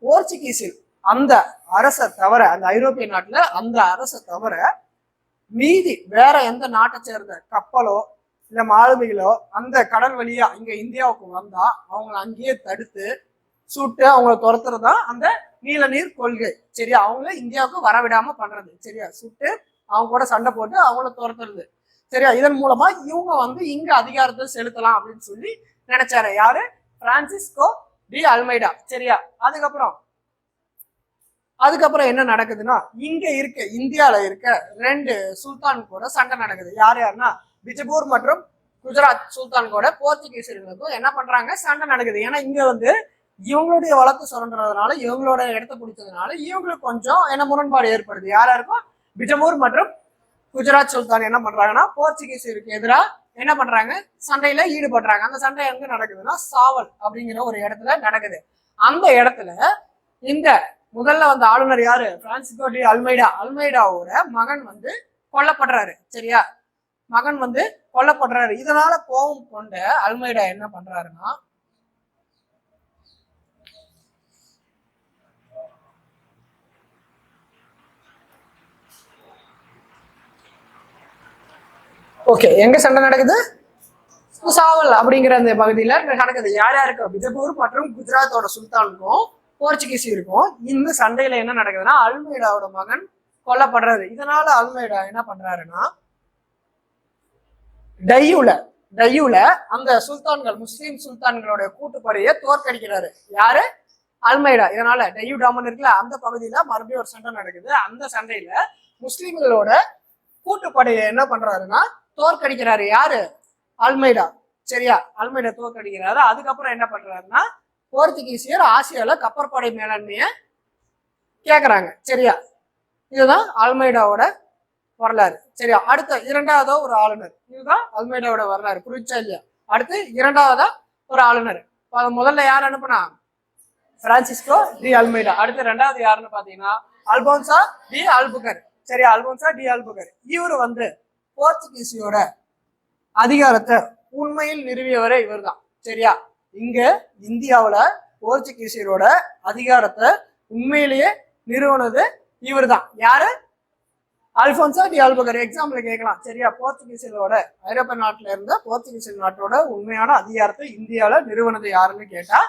போர்ச்சுகீஸில் அந்த அரசை தவிர, அந்த ஐரோப்பிய நாட்டுல அந்த அரசை தவிர மீதி வேற எந்த நாட்டை சேர்ந்த கப்பலோ இல்ல மாலுமிகளோ அந்த கடல் வழியா இங்க இந்தியாவுக்கு வந்தா அவங்களை அங்கேயே தடுத்து சுட்டு அவங்கள துரத்துறதா அந்த நீல நீர் கொள்கை. சரியா, அவங்கள இந்தியாவுக்கு வரவிடாம பண்றது. சரியா, சுட்டு அவங்க கூட சண்டை போட்டு அவங்கள துரத்துறது. சரியா, இதன் மூலமா இவங்க வந்து இங்க அதிகாரத்தை செலுத்தலாம் அப்படின்னு சொல்லி நினைச்சாரு. யாரு? Francisco de Almeida. சரியா, அதுக்கப்புறம் என்ன நடக்குதுன்னா, இங்க இருக்க இந்தியால இருக்க 2 சுல்தான் கூட சண்டை நடக்குது. யாருன்னா பிஜப்பூர் மற்றும் குஜராத் சுல்தான் கூட போர்ச்சுகீசியர்களுக்கும் என்ன பண்றாங்க, சண்டை நடக்குது. ஏன்னா இங்க வந்து இவங்களுடைய வழக்கு சுரண்டுறதுனால, இவங்களோட இடத்த பிடிச்சதுனால இவங்களுக்கு கொஞ்சம் என்ன முரண்பாடு ஏற்படுது. யாருக்கும்? பிஜப்பூர் மற்றும் குஜராத் சுல்தான் என்ன பண்றாங்கன்னா போர்ச்சுகீசியருக்கு எதிராக என்ன பண்றாங்க, சண்டையில ஈடுபடுறாங்க. அந்த சண்டை எங்க நடக்குதுன்னா சாவல் அப்படிங்கிற ஒரு இடத்துல நடக்குது. அந்த இடத்துல இந்த முதல்ல வந்த ஆளுநர் யாரு? Francisco de Almeida. அல்மைடாவோட மகன் வந்து கொல்லப்படுறாரு. சரியா, மகன் வந்து கொல்லப்படுறாரு. இதனால கோபம் கொண்ட அல்மைடா என்ன பண்றாருன்னா, ஓகே எங்க சண்டை நடக்குது? சாவல் அப்படிங்கிற அந்த பகுதியில நடக்குது. யார் யாருக்கு? பிஜப்பூர் மற்றும் குஜராத்தோட சுல்தானுக்கும் போர்ச்சுகீஸ் இருக்கும். இந்த சண்டையில என்ன நடக்குதுன்னா அல்மைடாவோட மகன் கொல்லப்படுறாரு. இதனால அல்மைடா என்ன பண்றாருன்னா டையூல அந்த சுல்தான்கள், முஸ்லீம் சுல்தான்களோட கூட்டுப்படையை தோற்கடிக்கிறாரு. யாரு? அல்மைடா. இதனால டையூ டாமன் இருக்குல்ல, அந்த பகுதியில மறுபடியும் ஒரு சண்டை நடக்குது. அந்த சண்டையில முஸ்லீம்களோட கூட்டுப்படையை என்ன பண்றாருன்னா தோற்கடிக்கிறாரு. யாரு? அல்மைடா. சரியா, அல்மைடா தோற்கடிக்கிறாரு. அதுக்கப்புறம் என்ன பண்றாருன்னா போர்ச்சுகீசியர் ஆசியால கப்பற்படை மேலாண்மைய கேக்குறாங்க. சரியா, இதுதான் அல்மைடாவோட வரலாறு. சரியா, அடுத்த இரண்டாவதா ஒரு ஆளுநர். இதுதான் அல்மைடாவோட வரலாறு. புரிச்சா இல்லையா? அடுத்து இரண்டாவதா ஒரு ஆளுநர். முதல்ல யார் அனுப்புனா? Francisco de Almeida. அடுத்து ரெண்டாவது யாருன்னு பாத்தீங்கன்னா அல்போன்சா டி அல்புகர். சரியா, அல்போன்சா டி அல்புகர். இவரு வந்து போர்ச்சுகீசியோட அதிகாரத்தை உண்மையில் நிறுவியவரே இவர் தான். சரியா, இங்க இந்தியாவுல போர்ச்சுகீசியரோட அதிகாரத்தை உண்மையிலேயே நிறுவனது இவர் தான். யாரு? Alphonso D Albuquerque. எக்ஸாம்பிள் கேட்கலாம். சரியா, போர்ச்சுகீசியரோட ஐரோப்பிய நாட்டுல இருந்த போர்ச்சுகீசியர் நாட்டோட உண்மையான அதிகாரத்தை இந்தியாவில நிறுவனது யாருன்னு கேட்டா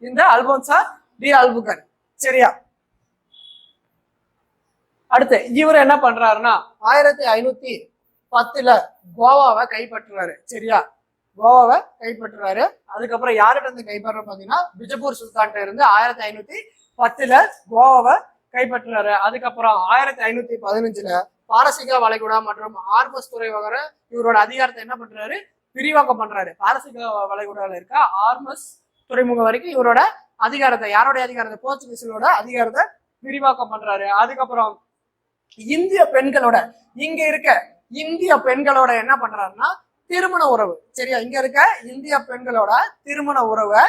இந்த அல்போன்சா டி அல்புகர். சரியா, அடுத்து இவர் என்ன பண்றாருன்னா 1510 கோவாவை கைப்பற்றுறாரு. சரியா, கோவாவை கைப்பற்றுறாரு. அதுக்கப்புறம் யார்கிட்ட இருந்து கைப்பற்ற பாத்தீங்கன்னா பிஜப்பூர் சுல்தான்கிட்ட இருந்து 1510 கோவாவை கைப்பற்றுறாரு. அதுக்கப்புறம் 1515 பாரசீக வளைகுடா மற்றும் ஆர்மஸ் துறைமுக இவரோட அதிகாரத்தை என்ன பண்றாரு? விரிவாக்கம் பண்றாரு. பாரசீக வளைகுடால இருக்க ஆர்மஸ் துறைமுகம் வரைக்கும் இவரோட அதிகாரத்தை, யாரோட அதிகாரத்தை? போர்ச்சுகீஸோட அதிகாரத்தை விரிவாக்கம் பண்றாரு. அதுக்கப்புறம் இந்திய பெண்களோட, இங்க இருக்க இந்திய பெண்களோட என்ன பண்றாருன்னா திருமண உறவு. சரியா, இங்க இருக்க இந்திய பெண்களோட திருமண உறவை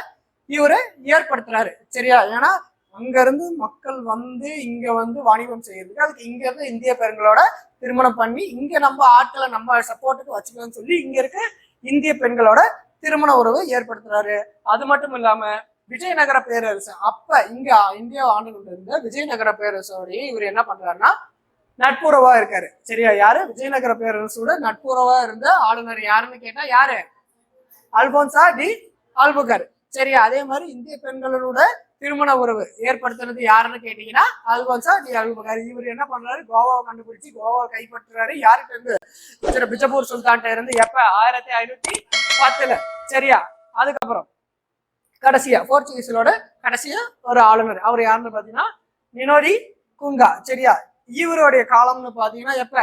இவரு ஏற்படுத்துறாரு. சரியா, ஏன்னா அங்க இருந்து மக்கள் வந்து இங்க வந்து வாணிபம் செய்யறதுக்கு, அதுக்கு இங்க இருந்து இந்திய பெண்களோட திருமணம் பண்ணி இங்க நம்ம ஆட்களை நம்ம சப்போர்ட்டுக்கு வச்சுக்கலாம்னு சொல்லி இங்க இருக்க இந்திய பெண்களோட திருமண உறவு ஏற்படுத்துறாரு. அது மட்டும் இல்லாம விஜயநகர பேரரசு, அப்ப இங்க இந்தியா ஆண்டு கொண்டு இருந்த விஜயநகர பேரரசோடைய இவர் என்ன பண்றாருன்னா நட்புறவா இருக்காரு. சரியா, யாரு? விஜயநகர பேரரசோட நட்புறவா இருந்த ஆளுநர் யாருன்னு கேட்டா யாரு? Alphonso D Albuquerque. சரியா, அதே மாதிரி இந்திய பெண்களோட திருமண உறவு ஏற்படுத்துறது யாருன்னு கேட்டீங்கன்னா அல்போன்சா டி அல்புகர். இவர் என்ன பண்றாரு? கோவாவை கண்டுபிடிச்சு கோவாவை கைப்பற்றுறாரு. யார்கிட்ட இருந்து? பிஜப்பூர் சுல்தான்கிட்ட இருந்து. எப்ப? 1510. சரியா, அதுக்கப்புறம் கடைசியா போர்ச்சுகீஸோட கடைசியா ஒரு ஆளுநர். அவர் யாருன்னு பாத்தீங்கன்னா நினோடி குங்கா. சரியா, இவருடைய காலம்னு பாத்தீங்கன்னா எப்ப?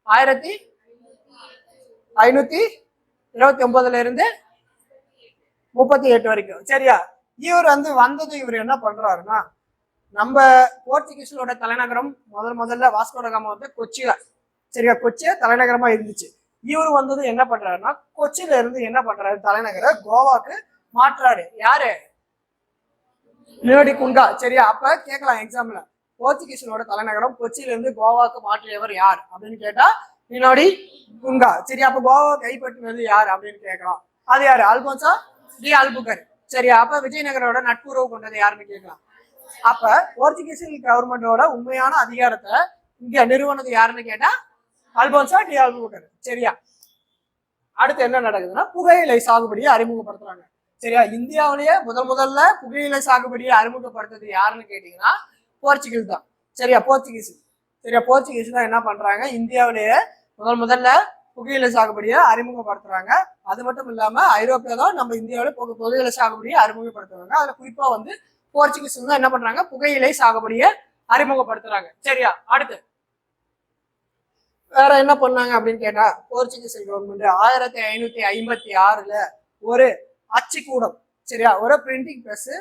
1529 இருந்து 38 வரைக்கும். சரியா, இவர் வந்து வந்தது இவர் என்ன பண்றாருன்னா நம்ம போர்ச்சுகீஸோட தலைநகரம் முதல்ல வாஸ்கோ ட காமா வந்து கொச்சியில, சரியா, கொச்சியை தலைநகரமா இருந்துச்சு. இவர் வந்தது என்ன பண்றாருன்னா கொச்சியில இருந்து என்ன பண்றாரு, தலைநகரை கோவாக்கு மாற்றாரு. யாரு? நினோடி குங்கா. சரியா, அப்ப கேட்கலாம் எக்ஸாம்ல, போர்ச்சுகீஸோட தலைநகரம் கொச்சியில இருந்து கோவாக்கு மாற்றியவர் யார் அப்படின்னு கேட்டா நினோடி குங்கா. சரியா, அப்ப கோவா கைப்பற்றினது யார் அப்படின்னு கேட்கலாம். அது யாரு? Alphonso D Albuquerque. சரியா, அப்ப விஜயநகரோட நட்புறவு கொண்டது யாருன்னு கேட்கலாம். அப்ப போர்ச்சுகீஸ் கவர்மெண்டோட உண்மையான அதிகாரத்தை இங்க நிறுவனது யாருன்னு கேட்டா அல்போன்சா டி அல்புகர். சரியா, அடுத்து என்ன நடக்குதுன்னா புகையிலை சாகுபடியை அறிமுகப்படுத்துறாங்க. சரியா, இந்தியாவிலேயே முதல்ல புகையிலை சாகுபடியை அறிமுகப்படுத்துறது யாருன்னு கேட்டீங்கன்னா போர்ச்சுகீஸ் தான். சரியா, போர்ச்சுகீஸ். சரியா, போர்ச்சுகீஸ் தான் என்ன பண்றாங்க, இந்தியாவிலேயே முதல்ல புகையிலை சாகுபடியை அறிமுகப்படுத்துறாங்க. அது மட்டும் இல்லாம ஐரோப்பியா தான் நம்ம இந்தியாவில புகையிலை சாகுபடியை அறிமுகப்படுத்துறாங்க. அதுல குறிப்பா வந்து போர்ச்சுகீஸ் தான் என்ன பண்றாங்க, புகையிலை சாகுபடியை அறிமுகப்படுத்துறாங்க. சரியா, அடுத்து வேற என்ன பண்ணாங்க அப்படின்னு கேட்டா போர்ச்சுகீஸ் கவர்மெண்ட் 1556 ஒரு அச்சுக்கூடம், சரியா, ஒரு பிரிண்டிங் பிரஸ்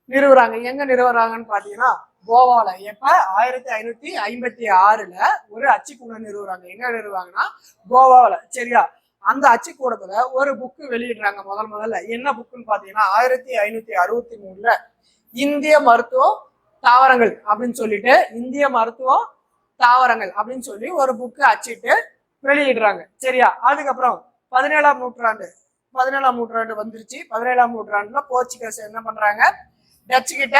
நிறுவுறாங்க. எங்க நிறுவுறாங்கன்னு பாத்தீங்கன்னா கோவால. எப்ப? 1556 ஒரு அச்சுக்கூடம் நிறுவுறாங்க. எங்க நிறுவாங்கன்னா கோவால. சரியா, அந்த அச்சுக்கூடத்துல ஒரு புக்கு வெளியிடுறாங்க முதல்ல. என்ன புக்குன்னு பாத்தீங்கன்னா 1563 இந்திய மருத்துவம் தாவரங்கள் அப்படின்னு சொல்லிட்டு, இந்திய மருத்துவம் தாவரங்கள் அப்படின்னு சொல்லி ஒரு புக்கு அச்சிட்டு வெளியிடுறாங்க. சரியா, அதுக்கப்புறம் 17ஆம் நூற்றாண்டு வந்துருச்சு. 17ஆம் நூற்றாண்டுல போர்ச்சுகீஸ் என்ன பண்றாங்க, டச்சு கிட்ட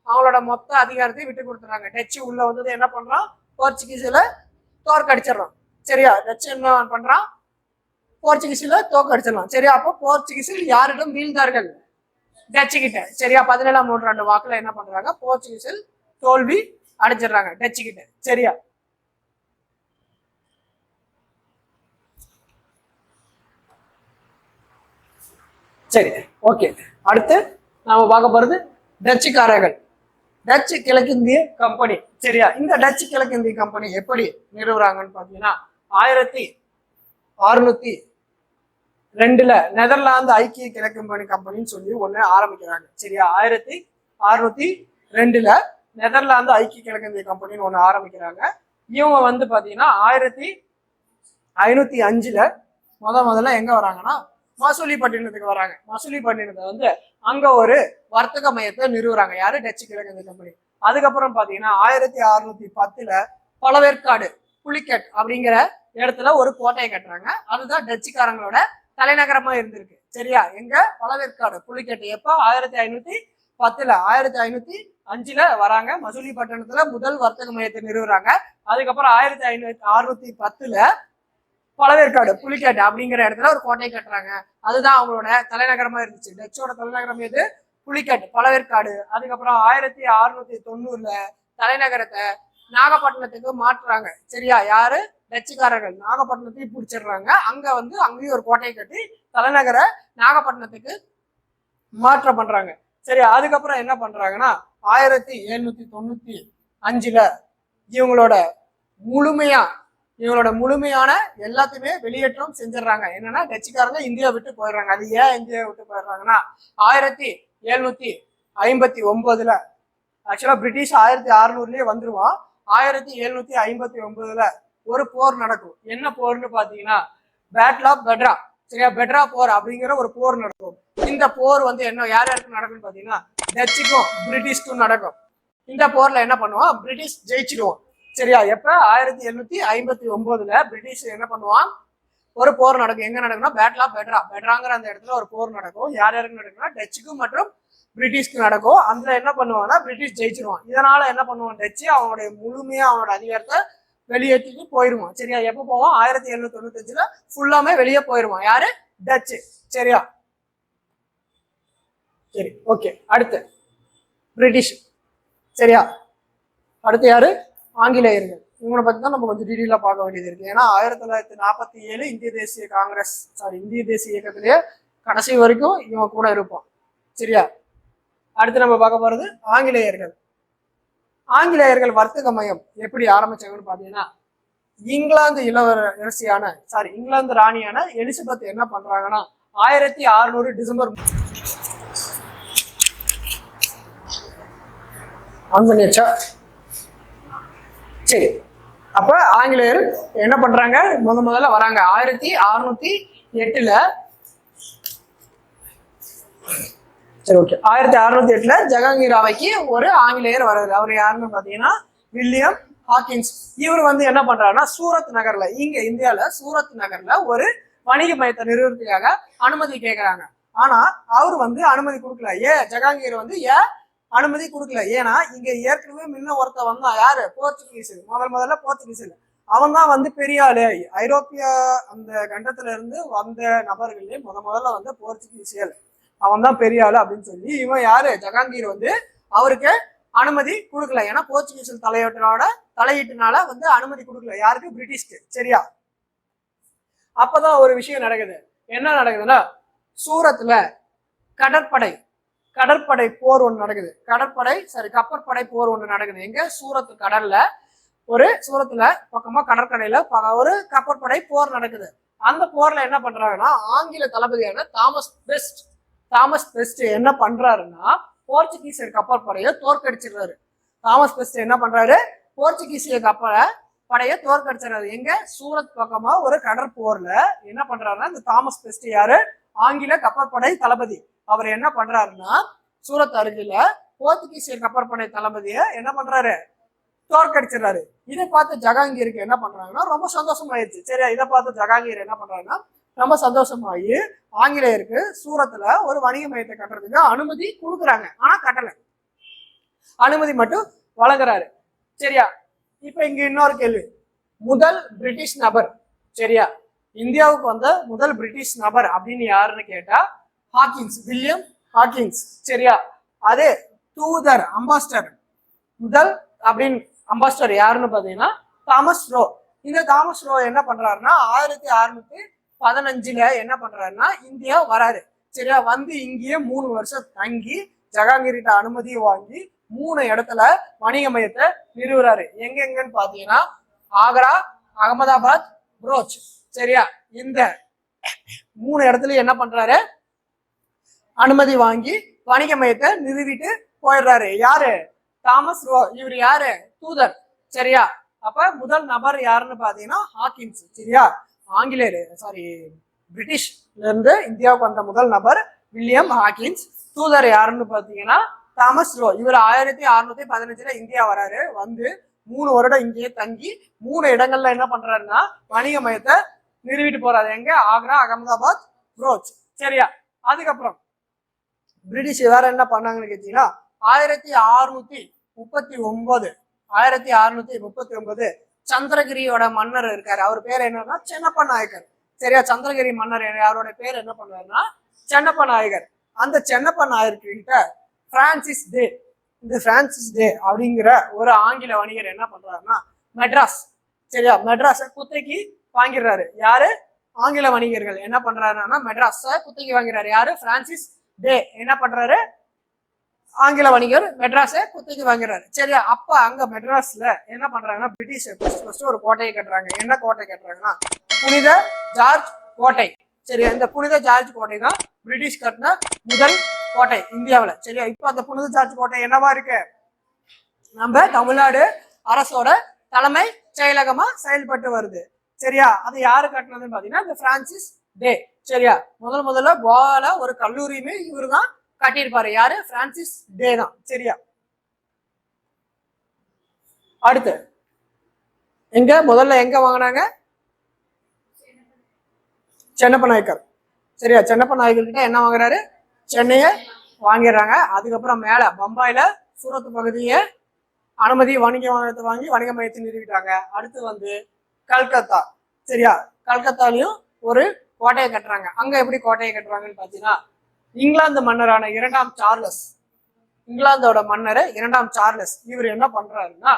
அவங்களோட மொத்த அதிகாரத்தை விட்டு கொடுத்துறாங்க. டச்சு உள்ள வந்தது என்ன பண்றான், போர்ச்சுகீஸ்ல தோற்கடிச்சிடறான். சரியா, டச்சு என்ன பண்றான், போர்ச்சுகீஸ்ல தோற்கடிச்சிடலாம். சரியா, அப்போ போர்ச்சுகீஸில் யாரிடம் வீழ்ந்தார்கள், டச்சு கிட்ட. சரியா, 17ஆம் நூற்றாண்டு வாக்குல என்ன பண்றாங்க, போர்ச்சுகீஸில் தோல்வி அடைச்சிடுறாங்க டச்சு கிட்ட. சரியா, சரி, ஓகே. அடுத்து நாம பார்க்க போறது டச்சுக்காரர்கள், டச்சு கிழக்கிந்திய கம்பெனி. சரியா, இந்த டச்சு கிழக்கிந்திய கம்பெனி எப்படி நிறுவுறாங்கன்னு பாத்தீங்கன்னா 1602 நெதர்லாந்து ஐக்கிய கிழக்கு கம்பெனின்னு சொல்லி ஒண்ணு ஆரம்பிக்கிறாங்க. சரியா, 1602 நெதர்லாந்து ஐக்கிய கிழக்கிந்திய கம்பெனின்னு ஒண்ணு ஆரம்பிக்கிறாங்க. இவங்க வந்து பாத்தீங்கன்னா 1505 முதல்ல எங்க வராங்கன்னா மசூலிப்பட்டினத்துக்கு வராங்க. மசூலிப்பட்டினத்தை வந்து அங்க ஒரு வர்த்தக மையத்தை நிறுவுறாங்க. யாரு? டச்சு கிழக்கிந்திய கம்பெனி. அதுக்கப்புறம் பாத்தீங்கன்னா 1610 பழவேற்காடு புலிக்கட் அப்படிங்கிற இடத்துல ஒரு கோட்டையை கட்டுறாங்க. அதுதான் டச்சுக்காரங்களோட தலைநகரமா இருந்திருக்கு. சரியா, எங்க? பழவேற்காடு புலிக்கட்டு. எப்ப? 1510 1505 வராங்க. மசூலிப்பட்டினத்துல முதல் வர்த்தக மையத்தை நிறுவுறாங்க. அதுக்கப்புறம் 1610 பழவேற்காடு புலிக்கட்டு அப்படிங்கிற இடத்துல ஒரு கோட்டை கட்டுறாங்க. அதுதான் அவங்களோட தலைநகரமா இருந்துச்சு. டச்சோட தலைநகரம் எது? புலிக்கட்டு, பழவேற்காடு. அதுக்கப்புறம் 1690 தலைநகரத்தை நாகப்பட்டினத்துக்கு மாற்றுறாங்க. சரியா, யாரு? டச்சுக்காரர்கள் நாகப்பட்டினத்தையும் பிடிச்சிடுறாங்க. அங்க வந்து அங்கேயும் ஒரு கோட்டையை கட்டி தலைநகரை நாகப்பட்டினத்துக்கு மாற்ற பண்றாங்க. சரி, அதுக்கப்புறம் என்ன பண்றாங்கன்னா 1795 இவங்களோட முழுமையான எல்லாத்தையுமே வெளியேற்றம் செஞ்சிடறாங்க. என்னன்னா டச்சுக்காரங்க இந்தியா விட்டு போயிடுறாங்க. அது ஏன் இந்தியா விட்டு போயிடுறாங்கன்னா 1759 ஆக்சுவலா பிரிட்டிஷ் 1600 வந்துருவான். 1759 ஒரு போர் நடக்கும். என்ன போர்னு பாத்தீங்கன்னா பேட்டில் ஆஃப் பெட்ரா. சரியா, பெட்ரா போர் அப்படிங்கிற ஒரு போர் நடக்கும். இந்த போர் வந்து என்ன யார் யாருக்கு நடக்கும்னு பாத்தீங்கன்னா டச்சுக்கும் பிரிட்டிஷ்க்கும் நடக்கும். இந்த போர்ல என்ன பண்ணுவான், பிரிட்டிஷ் ஜெயிச்சிடுவோம். சரியா, எப்ப? 1759 பிரிட்டிஷ் என்ன பண்ணுவான், ஒரு போர் நடக்கும். எங்க நடக்கும்னா பேட்டில் ஆஃப் பெட்ராங்கிற அந்த இடத்துல ஒரு போர் நடக்கும். யார் யாருக்கு நடக்கும்னா டச்சுக்கும் மற்றும் பிரிட்டிஷ்க்கு நடக்கும். அதுல என்ன பண்ணுவாங்கன்னா பிரிட்டிஷ் ஜெயிச்சிருவான். இதனால என்ன பண்ணுவான், டச்சு அவனுடைய முழுமையா அவனோட அதிகாரத்தை வெளியேற்றிட்டு போயிருவான். சரியா, எப்ப போவான்? 1795 ஃபுல்லாமே வெளியே போயிருவான். யாரு? டச்சு. சரியா, சரி, ஓகே. அடுத்து பிரிட்டிஷ். சரியா, அடுத்து யாரு? ஆங்கிலேயர்கள். இவங்களை பத்தி தான் நம்ம கொஞ்சம் டீடெயிலா பார்க்க வேண்டியது இருக்கு. ஏன்னா 1947 இந்திய தேசிய இயக்கத்திலேயே கடைசி வரைக்கும் இவங்க கூட இருப்போம். சரியா, அடுத்து நம்ம பார்க்க போறது ஆங்கிலேயர்கள். ஆங்கிலேயர்கள் வர்த்தக மையம் எப்படி ஆரம்பிச்சாங்கன்னு பாத்தீங்கன்னா இங்கிலாந்து ராணியான எலிசபெத் என்ன பண்றாங்கன்னா 1600 டிசம்பர் ஆன் பண்ணியாச்சா? சரி, அப்ப ஆங்கிலேயர் என்ன பண்றாங்க, முதல்ல வராங்க 1608. சரி, ஓகே. 1608 ஜஹாங்கீர் அவைக்கு ஒரு ஆங்கிலேயர் வர்றாரு. அவர் யாருன்னு பாத்தீங்கன்னா வில்லியம் ஹாக்கின்ஸ். இவர் வந்து என்ன பண்றாருன்னா சூரத் நகர்ல, இங்க இந்தியால சூரத் நகர்ல ஒரு வணிக மையத்தை நிறுவனத்துக்காக அனுமதி கேட்கிறாங்க. ஆனா அவர் வந்து அனுமதி கொடுக்கல. ஜஹாங்கீர் வந்து அனுமதி கொடுக்கல. ஏன்னா இங்க ஏற்கனவே முன்ன ஒருத்த வந்தா, யாரு? போர்ச்சுகீஸ். முதல்ல போர்ச்சுகீஸ். அவன் தான் வந்து பெரிய ஆளு. ஐரோப்பிய அந்த கண்டத்துல இருந்து வந்த நபர்களே முதல்ல வந்து போர்ச்சுகீசியல், அவன் தான் பெரிய ஆளு அப்படின்னு சொல்லி இவன் யாரு, ஜஹாங்கீர் வந்து அவருக்கு அனுமதி கொடுக்கல. ஏன்னா போர்ச்சுகீசியல் தலையீட்டுனால வந்து அனுமதி கொடுக்கல. யாருக்கு? பிரிட்டிஷ்க்கு. சரியா? அப்பதான் ஒரு விஷயம் நடக்குது. என்ன நடக்குதுன்னா, சூரத்ல கடற்படை போர் ஒன்று நடக்குது. கப்பற்படை போர் ஒன்று நடக்குது. எங்க? சூரத் கடல்ல, சூரத்துல பக்கமா கடற்கரையில ஒரு கப்பற்படை போர் நடக்குது. அந்த போர்ல என்ன பண்றாங்கன்னா, ஆங்கில தளபதியான தாமஸ் பெஸ்ட் என்ன பண்றாருன்னா போர்ச்சுகீசிய கப்பற்படையை தோற்கடிச்சிடுறாரு. தாமஸ் பெஸ்ட் என்ன பண்றாரு? போர்ச்சுகீசிய கப்பற்படையை தோற்கடிச்சிடறாரு. எங்க? சூரத் பக்கமா ஒரு கடற்போர்ல என்ன பண்றாருன்னா, இந்த தாமஸ் பெஸ்ட் யாரு? ஆங்கில கப்பற்படை தளபதி. அவர் என்ன பண்றாருன்னா சூரத் அருகில போர்ச்சுகீசிய கப்பற்படை தளபதியை என்ன பண்றாரு? தோற்கடிச்சிடறாரு. இதை பார்த்து ஜஹாங்கீருக்கு என்ன பண்றாங்கன்னா ரொம்ப சந்தோஷமாயிருச்சு. சரியா? இதை பார்த்து ஜஹாங்கீர் என்ன பண்றாங்கன்னா ரொம்ப சந்தோஷமாயி ஆங்கிலேயருக்கு சூரத்துல ஒரு வணிக மையத்தை கட்டுறதுக்கு அனுமதி கொடுக்குறாங்க. ஆனா கட்டல, அனுமதி மட்டும் வழங்குறாரு. சரியா? இப்ப இங்க இன்னொரு கேள்வி. முதல் பிரிட்டிஷ் நபர், சரியா, இந்தியாவுக்கு வந்த முதல் பிரிட்டிஷ் நபர் அப்படின்னு யாருன்னு கேட்டா ஹாக்கின்ஸ், வில்லியம் ஹாக்கின்ஸ். சரியா? அதே தூதர், அம்பாஸ்டர், முதல் அப்படின்னு அம்பாஸ்டர் யாருன்னு பாத்தீங்கன்னா தாமஸ் ரோ. இந்த தாமஸ் ரோ என்ன பண்றாருன்னா 1615 என்ன பண்றாருன்னா இந்தியா வராரு. சரியா? வந்து இங்கேயே 3 வருஷம் தங்கி ஜஹாங்கீர்கிட்ட அனுமதி வாங்கி 3 இடத்துல வணிக மையத்தை நிறுவுறாரு. எங்கெங்கன்னு பாத்தீங்கன்னா ஆக்ரா, அகமதாபாத், புரோச். சரியா? இந்த 3 இடத்துல என்ன பண்றாரு? அனுமதி வாங்கி வணிக மையத்தை நிறுவிட்டு போயிடுறாரு. யாரு? Thomas row. இவர் யாரு? தூதர். சரியா? அப்ப முதல் நபர் யாருன்னு பாத்தீங்கன்னா ஹாக்கின்ஸ். சரியா? பிரிட்டிஷ்ல இருந்து இந்தியாவுக்கு வந்த முதல் நபர் வில்லியம் ஹாக்கின்ஸ். தூதர் யாருன்னு பாத்தீங்கன்னா தாமஸ் ரோ. இவர் 1615 இந்தியா வராரு. வந்து 3 வருடம் இங்கேயே தங்கி 3 இடங்கள்ல என்ன பண்றாருன்னா வணிக மையத்தை நிறுவிட்டு போறாரு. எங்க? ஆக்ரா, அகமதாபாத், புரோச். சரியா? அதுக்கப்புறம் பிரிட்டிஷ் வேற என்ன பண்ணாங்கன்னு கேட்டீங்கன்னா 1639 சந்திரகிரியோட மன்னர் இருக்காரு. அவர் பேர் என்னன்னா சென்னப்ப நாயக்கர். சரியா? சந்திரகிரி மன்னர் அவரோட பேர் என்ன பண்ணுவாருன்னா சென்னப்ப நாயகர். அந்த சென்னப்ப நாயர்கிட்ட பிரான்சிஸ் டே, இந்த பிரான்சிஸ் டே அப்படிங்கிற ஒரு ஆங்கில வணிகர் என்ன பண்றாருன்னா மெட்ராஸ், சரியா, மெட்ராஸை குத்தகைக்கு வாங்கிடுறாரு. யாரு? ஆங்கில வணிகர்கள் என்ன பண்றாருன்னா மெட்ராஸை குத்தகைக்கு வாங்கிறாரு. யாரு? பிரான்சிஸ் டே என்ன பண்றாரு? ஆங்கில வணிகர் மெட்ராஸை குத்தகைக்கு வாங்கிறாரு. சரியா? அப்ப அங்க மெட்ராஸ்ல என்ன பண்றாங்கன்னா பிரிட்டிஷ் ஃபர்ஸ்ட் ஒரு கோட்டையை கட்டுறாங்க. என்ன கோட்டை கட்டுறாங்கன்னா புனித ஜார்ஜ் கோட்டை. சரியா? இந்த புனித ஜார்ஜ் கோட்டை தான் பிரிட்டிஷ் கட்டின முதல் கோட்டை இந்தியாவில். சரியா? இப்ப அந்த புனித ஜார்ஜ் கோட்டை என்னவா இருக்கு? நம்ம தமிழ்நாடு அரசோட தலைமை செயலகமா செயல்பட்டு வருது. சரியா? அது யாரு கட்டினதுன்னு பாத்தீங்கன்னா இந்த பிரான்சிஸ் டே. சரியா? முதல்ல கோவால ஒரு கல்லூரியுமே இவரு தான் கட்டியிருப்பாரு. யாரு? பிரான்சிஸ் டே தான். சரியா? அடுத்து முதல்ல எங்க வாங்கினாங்க? சென்னப்ப நாயக்கர். சரியா? சென்னப்ப நாயக்கர் கிட்ட என்ன வாங்குறாரு? சென்னையை வாங்கிடுறாங்க. அதுக்கப்புறம் மேல பம்பாயில சூரத் பகுதியை அனுமதி வணிக மையத்தை வாங்கி வணிக மையத்தை நிறுவிட்டாங்க. அடுத்து வந்து கல்கத்தா. சரியா? கல்கத்தாலையும் ஒரு கோட்டையை கட்டுறாங்க. அங்க எப்படி கோட்டையை கட்டுறாங்கன்னு பாத்தீங்கன்னா இங்கிலாந்து மன்னரான 2ஆம் சார்லஸ், இங்கிலாந்தோட மன்னர் 2ஆம் சார்லஸ் இவர் என்ன பண்றாருன்னா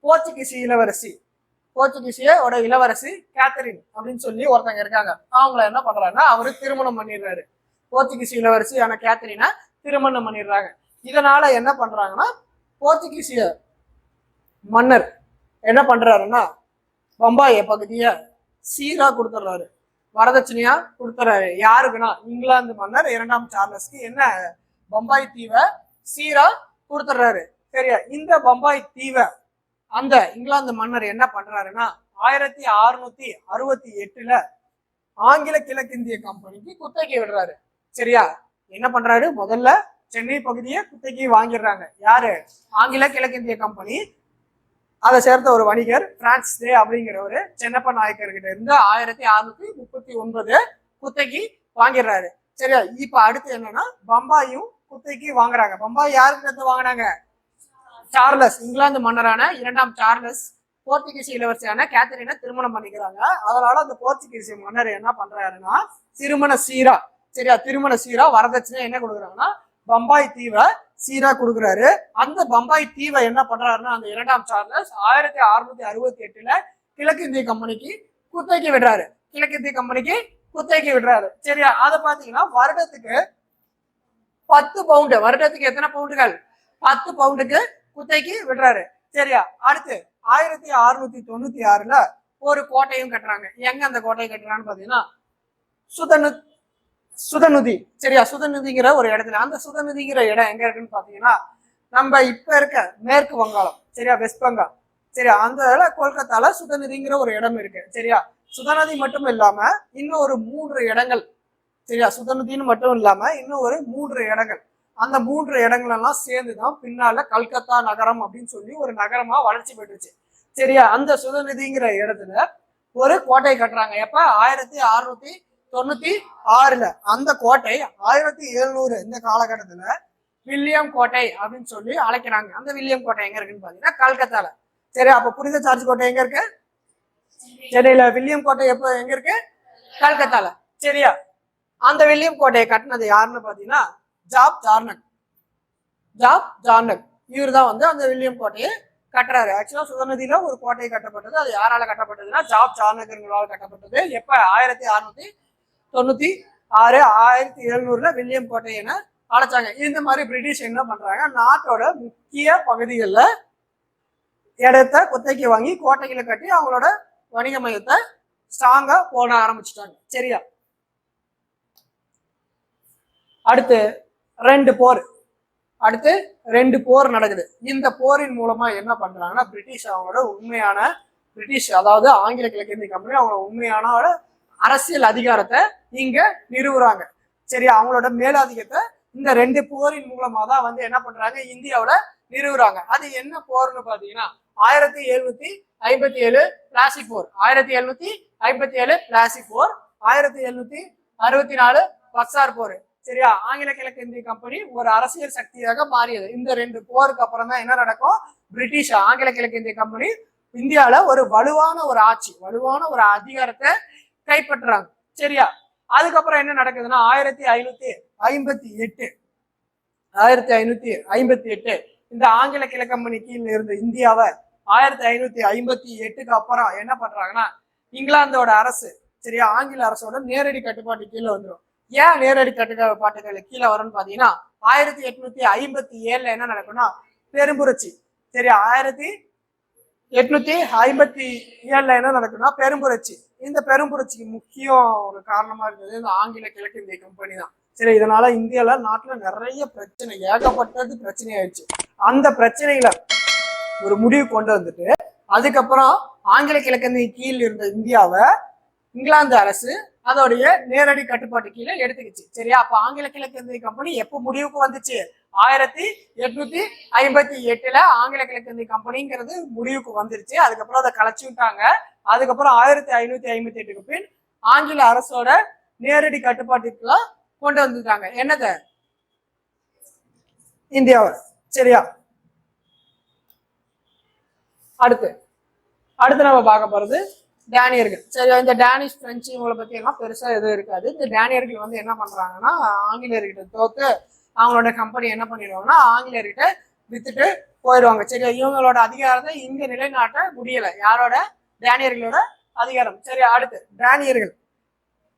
போர்ச்சுகீசியோட இளவரசி கேத்தரின் அப்படின்னு சொல்லி ஒருத்தங்க இருக்காங்க. அவங்கள என்ன பண்றாங்கன்னா அவரு திருமணம் பண்ணிடுறாரு. போர்ச்சுகீஸ் இளவரசியான கேத்தரினை திருமணம் பண்ணிடுறாங்க. இதனால என்ன பண்றாங்கன்னா போர்ச்சுகீசிய மன்னர் என்ன பண்றாருன்னா பம்பாய் பகுதியை சீரா கொடுத்துட்றாரு, வரதட்சணையா கொடுத்துறாரு. யாருக்குன்னா இங்கிலாந்து மன்னர் 2ஆம் சார்லஸ்க்கு என்ன பம்பாய் தீவை சீரா கொடுத்துட்றாரு. சரியா இந்த பம்பாய் தீவை அந்த இங்கிலாந்து மன்னர் என்ன பண்றாருன்னா 1668 ஆங்கில கிழக்கிந்திய கம்பெனிக்கு குத்தகை விடுறாரு. சரியா என்ன பண்றாரு, முதல்ல சென்னை பகுதியை குத்தகை வாங்கிடுறாங்க. யாரு? ஆங்கில கிழக்கிந்திய கம்பெனி. அதை சேர்ந்த ஒரு வணிகர் பிரான்ஸ் டே அப்படிங்கிறவரு சென்னப்ப நாயக்கர் கிட்ட இருந்து 1639 குத்தகை வாங்கிடுறாரு. சரியா இப்ப அடுத்து என்னன்னா பம்பாயும் குத்தகைக்கு வாங்குறாங்க. பம்பாய் யாருக்கிட்ட வாங்கினாங்க? சார்லஸ், இங்கிலாந்து மன்னரான 2ஆம் சார்லஸ் போர்ச்சுகீஸ் இளவரசியான கேத்தரினை திருமணம் பண்ணிக்கிறாங்க. அதனால அந்த போர்ச்சுகீஸ் மன்னர் என்ன பண்றாருன்னா திருமண சீரா, சரியா திருமண சீரா வரதட்சணை என்ன கொடுக்குறாங்கன்னா பம்பாய் தீவை சீரா கொடுக்குறாரு. அந்த பம்பாய் தீவை என்ன பண்றாருன்னா அந்த 2ஆம் சார்லஸ் 1668 கிழக்கிந்திய கம்பெனிக்கு குத்தகைக்கு விடுறாரு. கிழக்கிந்திய கம்பெனிக்கு குத்தகைக்கு விடுறாரு. சரியா அதை பாத்தீங்கன்னா வருடத்துக்கு 10 பவுண்டு, வருடத்துக்கு எத்தனை பவுண்டுகள்? 10 பவுண்டுக்கு குத்தகைக்கு விடுறாரு. சரியா அடுத்து 1696 ஒரு கோட்டையும் கட்டுறாங்க. எங்க அந்த கோட்டையை கட்டுறான்னு பாத்தீங்கன்னா சுதநுதி. சரியா சுதநுதிங்கிற ஒரு இடத்துல. அந்த சுதநுதிங்கிற இடம் எங்க இருக்குன்னு பாத்தீங்கன்னா நம்ம இப்ப இருக்க மேற்கு வங்காளம், சரியா வெஸ்ட் பெங்கால். சரியா அந்த கொல்கத்தால சுதநதிங்கிற ஒரு இடம் இருக்கு. சரியா சுதநதி மட்டும் இல்லாம இன்னும் ஒரு 3 இடங்கள். சரியா சுதநதின்னு மட்டும் இல்லாம இன்னும் ஒரு 3 இடங்கள். அந்த 3 இடங்கள் எல்லாம் சேர்ந்துதான் பின்னால கல்கத்தா நகரம் அப்படின்னு சொல்லி ஒரு நகரமா வளர்ச்சி பெற்றுச்சு. சரியா அந்த சுதநதிங்கிற இடத்துல ஒரு கோட்டை கட்டுறாங்க. எப்ப? 1696 அந்த கோட்டை 1700 இந்த காலகட்டத்துல வில்லியம் கோட்டை அப்படின்னு சொல்லி அழைக்கிறாங்க. அந்த வில்லியம் கோட்டை எங்க இருக்குன்னு பாத்தீங்கன்னா கல்கத்தால. சரி அப்ப புனித சார்ஜ் கோட்டை எங்க இருக்கு? சென்னையில. வில்லியம் கோட்டை எப்ப எங்க இருக்கு? கல்கத்தால. சரியா அந்த வில்லியம் கோட்டையை கட்டினது யாருன்னு பாத்தீங்கன்னா ஜாப் ஜார்னக். இவர் தான் வந்து அந்த வில்லியம் கோட்டையை கட்டுறாரு. ஆக்சுவலா சுதநதியில ஒரு கோட்டை கட்டப்பட்டது. அது யாரால கட்டப்பட்டதுன்னா ஜாப் ஜார்னகர்களால் கட்டப்பட்டது. எப்ப? 1696 1700 வில்லியம் கோட்டை என அழைச்சாங்க. இந்த மாதிரி பிரிட்டிஷ் என்ன பண்றாங்க, நாட்டோட முக்கிய பகுதிகளில் இடத்த குத்தகைக்கு வாங்கி கோட்டைகளை கட்டி அவங்களோட வணிக மையத்தை ஸ்ட்ராங்கா போட ஆரம்பிச்சுட்டாங்க. சரியா அடுத்து 2 போர் நடக்குது. இந்த போரின் மூலமா என்ன பண்றாங்கன்னா பிரிட்டிஷ் அவங்களோட உண்மையான அதாவது ஆங்கில கிழக்கிந்திய கம்பெனி அவங்களோட உண்மையான அரசியல் அதிகாரத்தை இங்க நிறுவுறாங்க. சரியா அவங்களோட மேலாதிக்கத்தை இந்த 2 போரின் மூலமா தான் வந்து என்ன பண்றாங்க இந்தியாவோட நிறுவுறாங்க. அது என்ன போர்னு பாத்தீங்கன்னா 1757 பிளாசி போர், 1757 பிளாசி போர், 1764 பக்சார் போர். சரியா ஆங்கில கிழக்கிந்திய கம்பெனி ஒரு அரசியல் சக்தியாக மாறியது. இந்த 2 போருக்கு அப்புறம் தான் என்ன நடக்கும், பிரிட்டிஷ் ஆங்கில கிழக்கிந்திய கம்பெனி இந்தியாவில ஒரு வலுவான ஒரு ஆட்சி, வலுவான ஒரு அதிகாரத்தை கைப்பற்றுறாங்க. சரியா அதுக்கப்புறம் என்ன நடக்குதுன்னா 1558 இந்த ஆங்கில கிழக்கம்பெனி கீழ் இருந்த இந்தியாவை 1558 அப்புறம் என்ன பண்றாங்கன்னா இங்கிலாந்தோட அரசு, சரியா ஆங்கில அரசோட நேரடி கட்டுப்பாட்டு கீழே வந்துடும். ஏன் நேரடி கட்டுப்பாட்டுகள் கீழே வரும்னு பாத்தீங்கன்னா 1857 என்ன நடக்கும்னா பெரும்புரட்சி. சரியா 1857 என்ன நடக்கும்னா பெரும்புரட்சி. இந்த பெரும்புரட்சிக்கு முக்கியம் ஒரு காரணமா இருந்தது இந்த ஆங்கில கிழக்கிந்திய கம்பெனி தான். சரி இதனால இந்தியால நாட்டுல நிறைய பிரச்சனை, ஏகப்பட்டது பிரச்சனை ஆயிடுச்சு. அந்த பிரச்சனையில ஒரு முடிவு கொண்டு வந்துட்டு அதுக்கப்புறம் ஆங்கில கிழக்கிந்திய கீழ் இருந்த இந்தியாவை இங்கிலாந்து அரசு அதோடைய நேரடி கட்டுப்பாட்டு கீழே எடுத்துக்கிச்சு. சரியா அப்ப ஆங்கில கிழக்கிந்திய கம்பெனி எப்ப முடிவுக்கு வந்துச்சு? 1858 ஆங்கில கிழக்கிந்திய கம்பெனிங்கிறது முடிவுக்கு வந்துருச்சு. அதுக்கப்புறம் அதை கலைச்சு விட்டாங்க. அதுக்கப்புறம் 1558 பின் ஆங்கில அரசோட நேரடி கட்டுப்பாட்டுக்குள்ள கொண்டு வந்துட்டாங்க. என்னத? இந்தியாவை. சரியா அடுத்து நம்ம பார்க்க போறது டேனியர்கள். சரி இந்த டேனிஷ் பிரெஞ்சு இவங்களை பத்தி எல்லாம் பெருசா எதுவும் இருக்காது. இந்த டேனியர்கள் வந்து என்ன பண்றாங்கன்னா ஆங்கிலேயர்கிட்ட தோத்து அவங்களோட கம்பெனி என்ன பண்ணிடுவாங்கன்னா ஆங்கிலேயர்கிட்ட வித்துட்டு போயிடுவாங்க. சரியா இவங்களோட அதிகாரத்தை இங்க நிலைநாட்ட முடியல. யாரோட? டேனியர்களோட அதிகாரம். சரி அடுத்து டேனியர்கள்.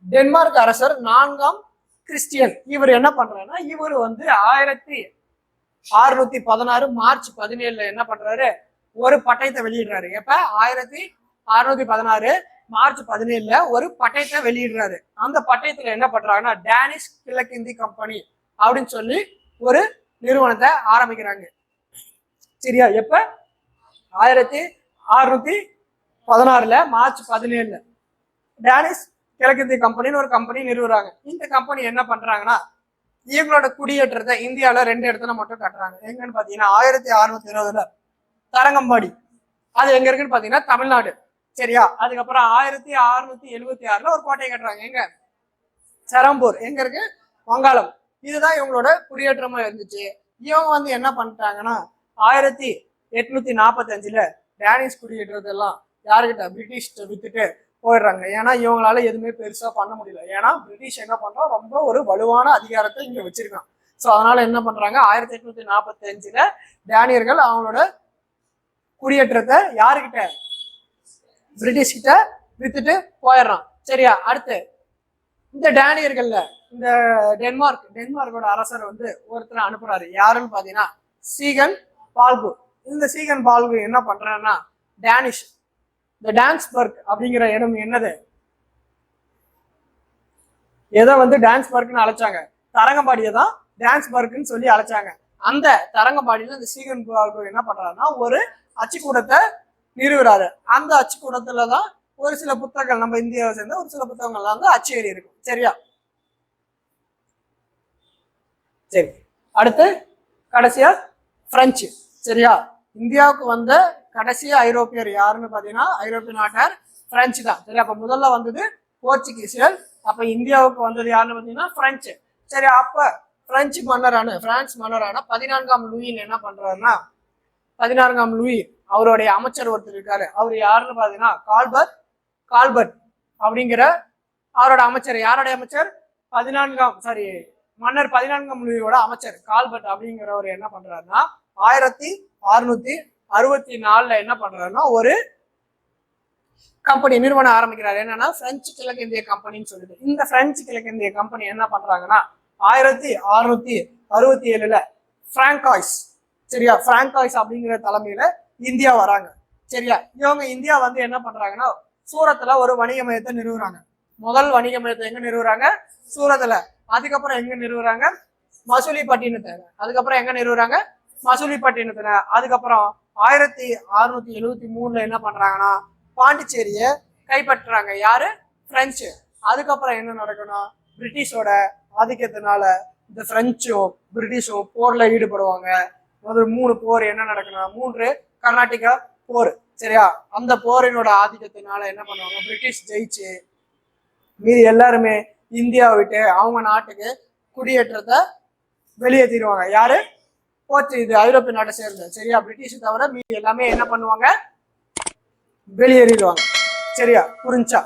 டென்மார்க் அரசர் 4ஆம் கிறிஸ்டியன் இவர் என்ன பண்றாருன்னா இவர் வந்து 1616 மார்ச் 17 என்ன பண்றாரு, ஒரு பட்டயத்தை வெளியிடுறாரு. எப்ப? 1616 மார்ச் 17 ஒரு பட்டயத்தை வெளியிடுறாரு. அந்த பட்டயத்துல என்ன பண்றாங்கன்னா டேனிஷ் கிழக்கிந்திய கம்பெனி அப்படின்னு சொல்லி ஒரு நிறுவனத்தை ஆரம்பிக்கிறாங்க. சரியா? எப்ப 1616 மார்ச் 17 டேனிஷ் கிழக்கிந்திய கம்பெனின்னு ஒரு கம்பெனி நிறுவுறாங்க. இந்த கம்பெனி என்ன பண்றாங்கன்னா இவங்களோட குடியேற்றத்தை இந்தியாவில 2 இடத்துல மட்டும் கட்டுறாங்க. எங்கன்னு பாத்தீங்கன்னா 1620 தரங்கம்பாடி, அது எங்க இருக்குன்னு பாத்தீங்கன்னா தமிழ்நாடு. சரியா? அதுக்கப்புறம் 1676 ஒரு கோட்டையை கட்டுறாங்க. எங்க? சரம்பூர், எங்க இருக்கு? வங்காளம். இதுதான் இவங்களோட குடியேற்றமா இருந்துச்சு. இவங்க என்ன பண்ணிட்டாங்கன்னா 1845 டேனிஷ் குடியேற்றதெல்லாம் யாருக்கிட்ட? பிரிட்டிஷ்ட வித்துட்டு போயிடுறாங்க. ஏன்னா இவங்களால எதுவுமே பெருசா பண்ண முடியல. ஏன்னா பிரிட்டிஷ் என்ன பண்றோம், ரொம்ப ஒரு வலுவான அதிகாரத்தை இங்க வச்சிருக்கான். ஸோ அதனால என்ன பண்றாங்க, 1845 டேனியர்கள் அவங்களோட குடியேற்றத்தை யாருக்கிட்ட? பிரிட்டிஷ் கிட்ட வித்துட்டு போயிடுறான். சரியா? அடுத்து இந்த டேனியர்கள்ல இந்த டென்மார்க்கோட அரசர் ஒருத்தர் அனுப்புறாரு. யாருன்னு பாத்தீங்கன்னா சீகன் பால்கு. இந்த சீகன் பால்கு என்ன பண்றாருன்னா டேனிஷ் இந்த டான்ஸ்பர்க் அப்படிங்கிற இடம் என்னது, எதை டான்ஸ்பர்க்னு அழைச்சாங்க? தரங்கம்பாடியை தான் டான்ஸ்பர்க்னு சொல்லி அழைச்சாங்க. அந்த தரங்கம்பாடியில இந்த சீகன் பால்கு என்ன பண்றாருன்னா ஒரு அச்சுக்கூடத்தை நிறுவுறாரு. அந்த அச்சுக்கூடத்துலதான் ஒரு சில புத்தகங்கள், நம்ம இந்தியாவை சேர்ந்த ஒரு சில புத்தகங்கள்லாம் அச்சேரி இருக்கும். சரியா? சரி, அடுத்து கடைசியா பிரெஞ்சு. சரியா? இந்தியாவுக்கு வந்த கடைசி ஐரோப்பியர் யாருன்னு பாத்தீங்கன்னா ஐரோப்பிய நாட்டார் பிரெஞ்சு தான். சரி, அப்ப முதல்ல வந்தது போர்ச்சுகீசியர். அப்ப இந்தியாவுக்கு வந்தது யாருன்னு பாத்தீங்கன்னா பிரெஞ்சு. சரி, அப்ப பிரெஞ்சு மன்னரான பிரான்ஸ் மன்னரான 14ஆம் லூயின் என்ன பண்றாருன்னா 14ஆம் லூயி அவருடைய அமைச்சர் ஒருத்தர் இருக்காரு. அவர் யாருன்னு பாத்தீங்கன்னா கால்பர்ட் அப்படிங்கிற அவரோட அமைச்சர். யாருடைய அமைச்சர்? மன்னர் 14ஆம் லூயியோட அமைச்சர் கால்பர்ட் அப்படிங்கிறவர் என்ன பண்றாருன்னா 1664 என்ன பண்றாருன்னா ஒரு கம்பெனி நிறுவனம் ஆரம்பிக்கிறாரு. என்னன்னா பிரெஞ்சு கிழக்கிந்திய கம்பெனின்னு சொல்லிட்டு. இந்த பிரெஞ்சு கிழக்கிந்திய கம்பெனி என்ன பண்றாங்கன்னா 1667 பிராங்காய்ஸ். சரியா? பிராங்காய்ஸ் அப்படிங்கிற தலைமையில இந்தியா வராங்க. சரியா? இவங்க இந்தியா என்ன பண்றாங்கன்னா சூரத்துல ஒரு வணிக மையத்தை நிறுவுறாங்க. முதல் வணிக மையத்தை எங்க நிறுவுறாங்க? சூரத்துல. அதுக்கப்புறம் எங்க நிறுவுறாங்க? மசூலிப்பட்டினத்துல. அதுக்கப்புறம் எங்க நிறுவுறாங்க? மசூலிப்பட்டினத்துல. அதுக்கப்புறம் 1673 என்ன பண்றாங்கன்னா பாண்டிச்சேரியை கைப்பற்றுறாங்க. யாரு? பிரெஞ்சு. அதுக்கப்புறம் என்ன நடக்கணும், பிரிட்டிஷோட ஆதிக்கத்தினால இந்த பிரெஞ்சும் பிரிட்டிஷும் போர்ல ஈடுபடுவாங்க. முதல் 3 போர் என்ன நடக்கணும், 3 கர்நாடகா போர். சரியா? அந்த போரினோட ஆதிக்கத்தினால என்ன பண்ணுவாங்க, பிரிட்டிஷ் ஜெயிச்சு மீதி எல்லாருமே இந்தியாவை விட்டு அவங்க நாட்டுக்கு குடியேற்றத்தை வெளியேற்றிடுவாங்க. யாரு? இது ஐரோப்பிய நாட்டை சேர்ந்த. சரியா? பிரிட்டிஷ் தவிர மீதி எல்லாமே என்ன பண்ணுவாங்க, வெளியேறிடுவாங்க. சரியா? புரிஞ்சா?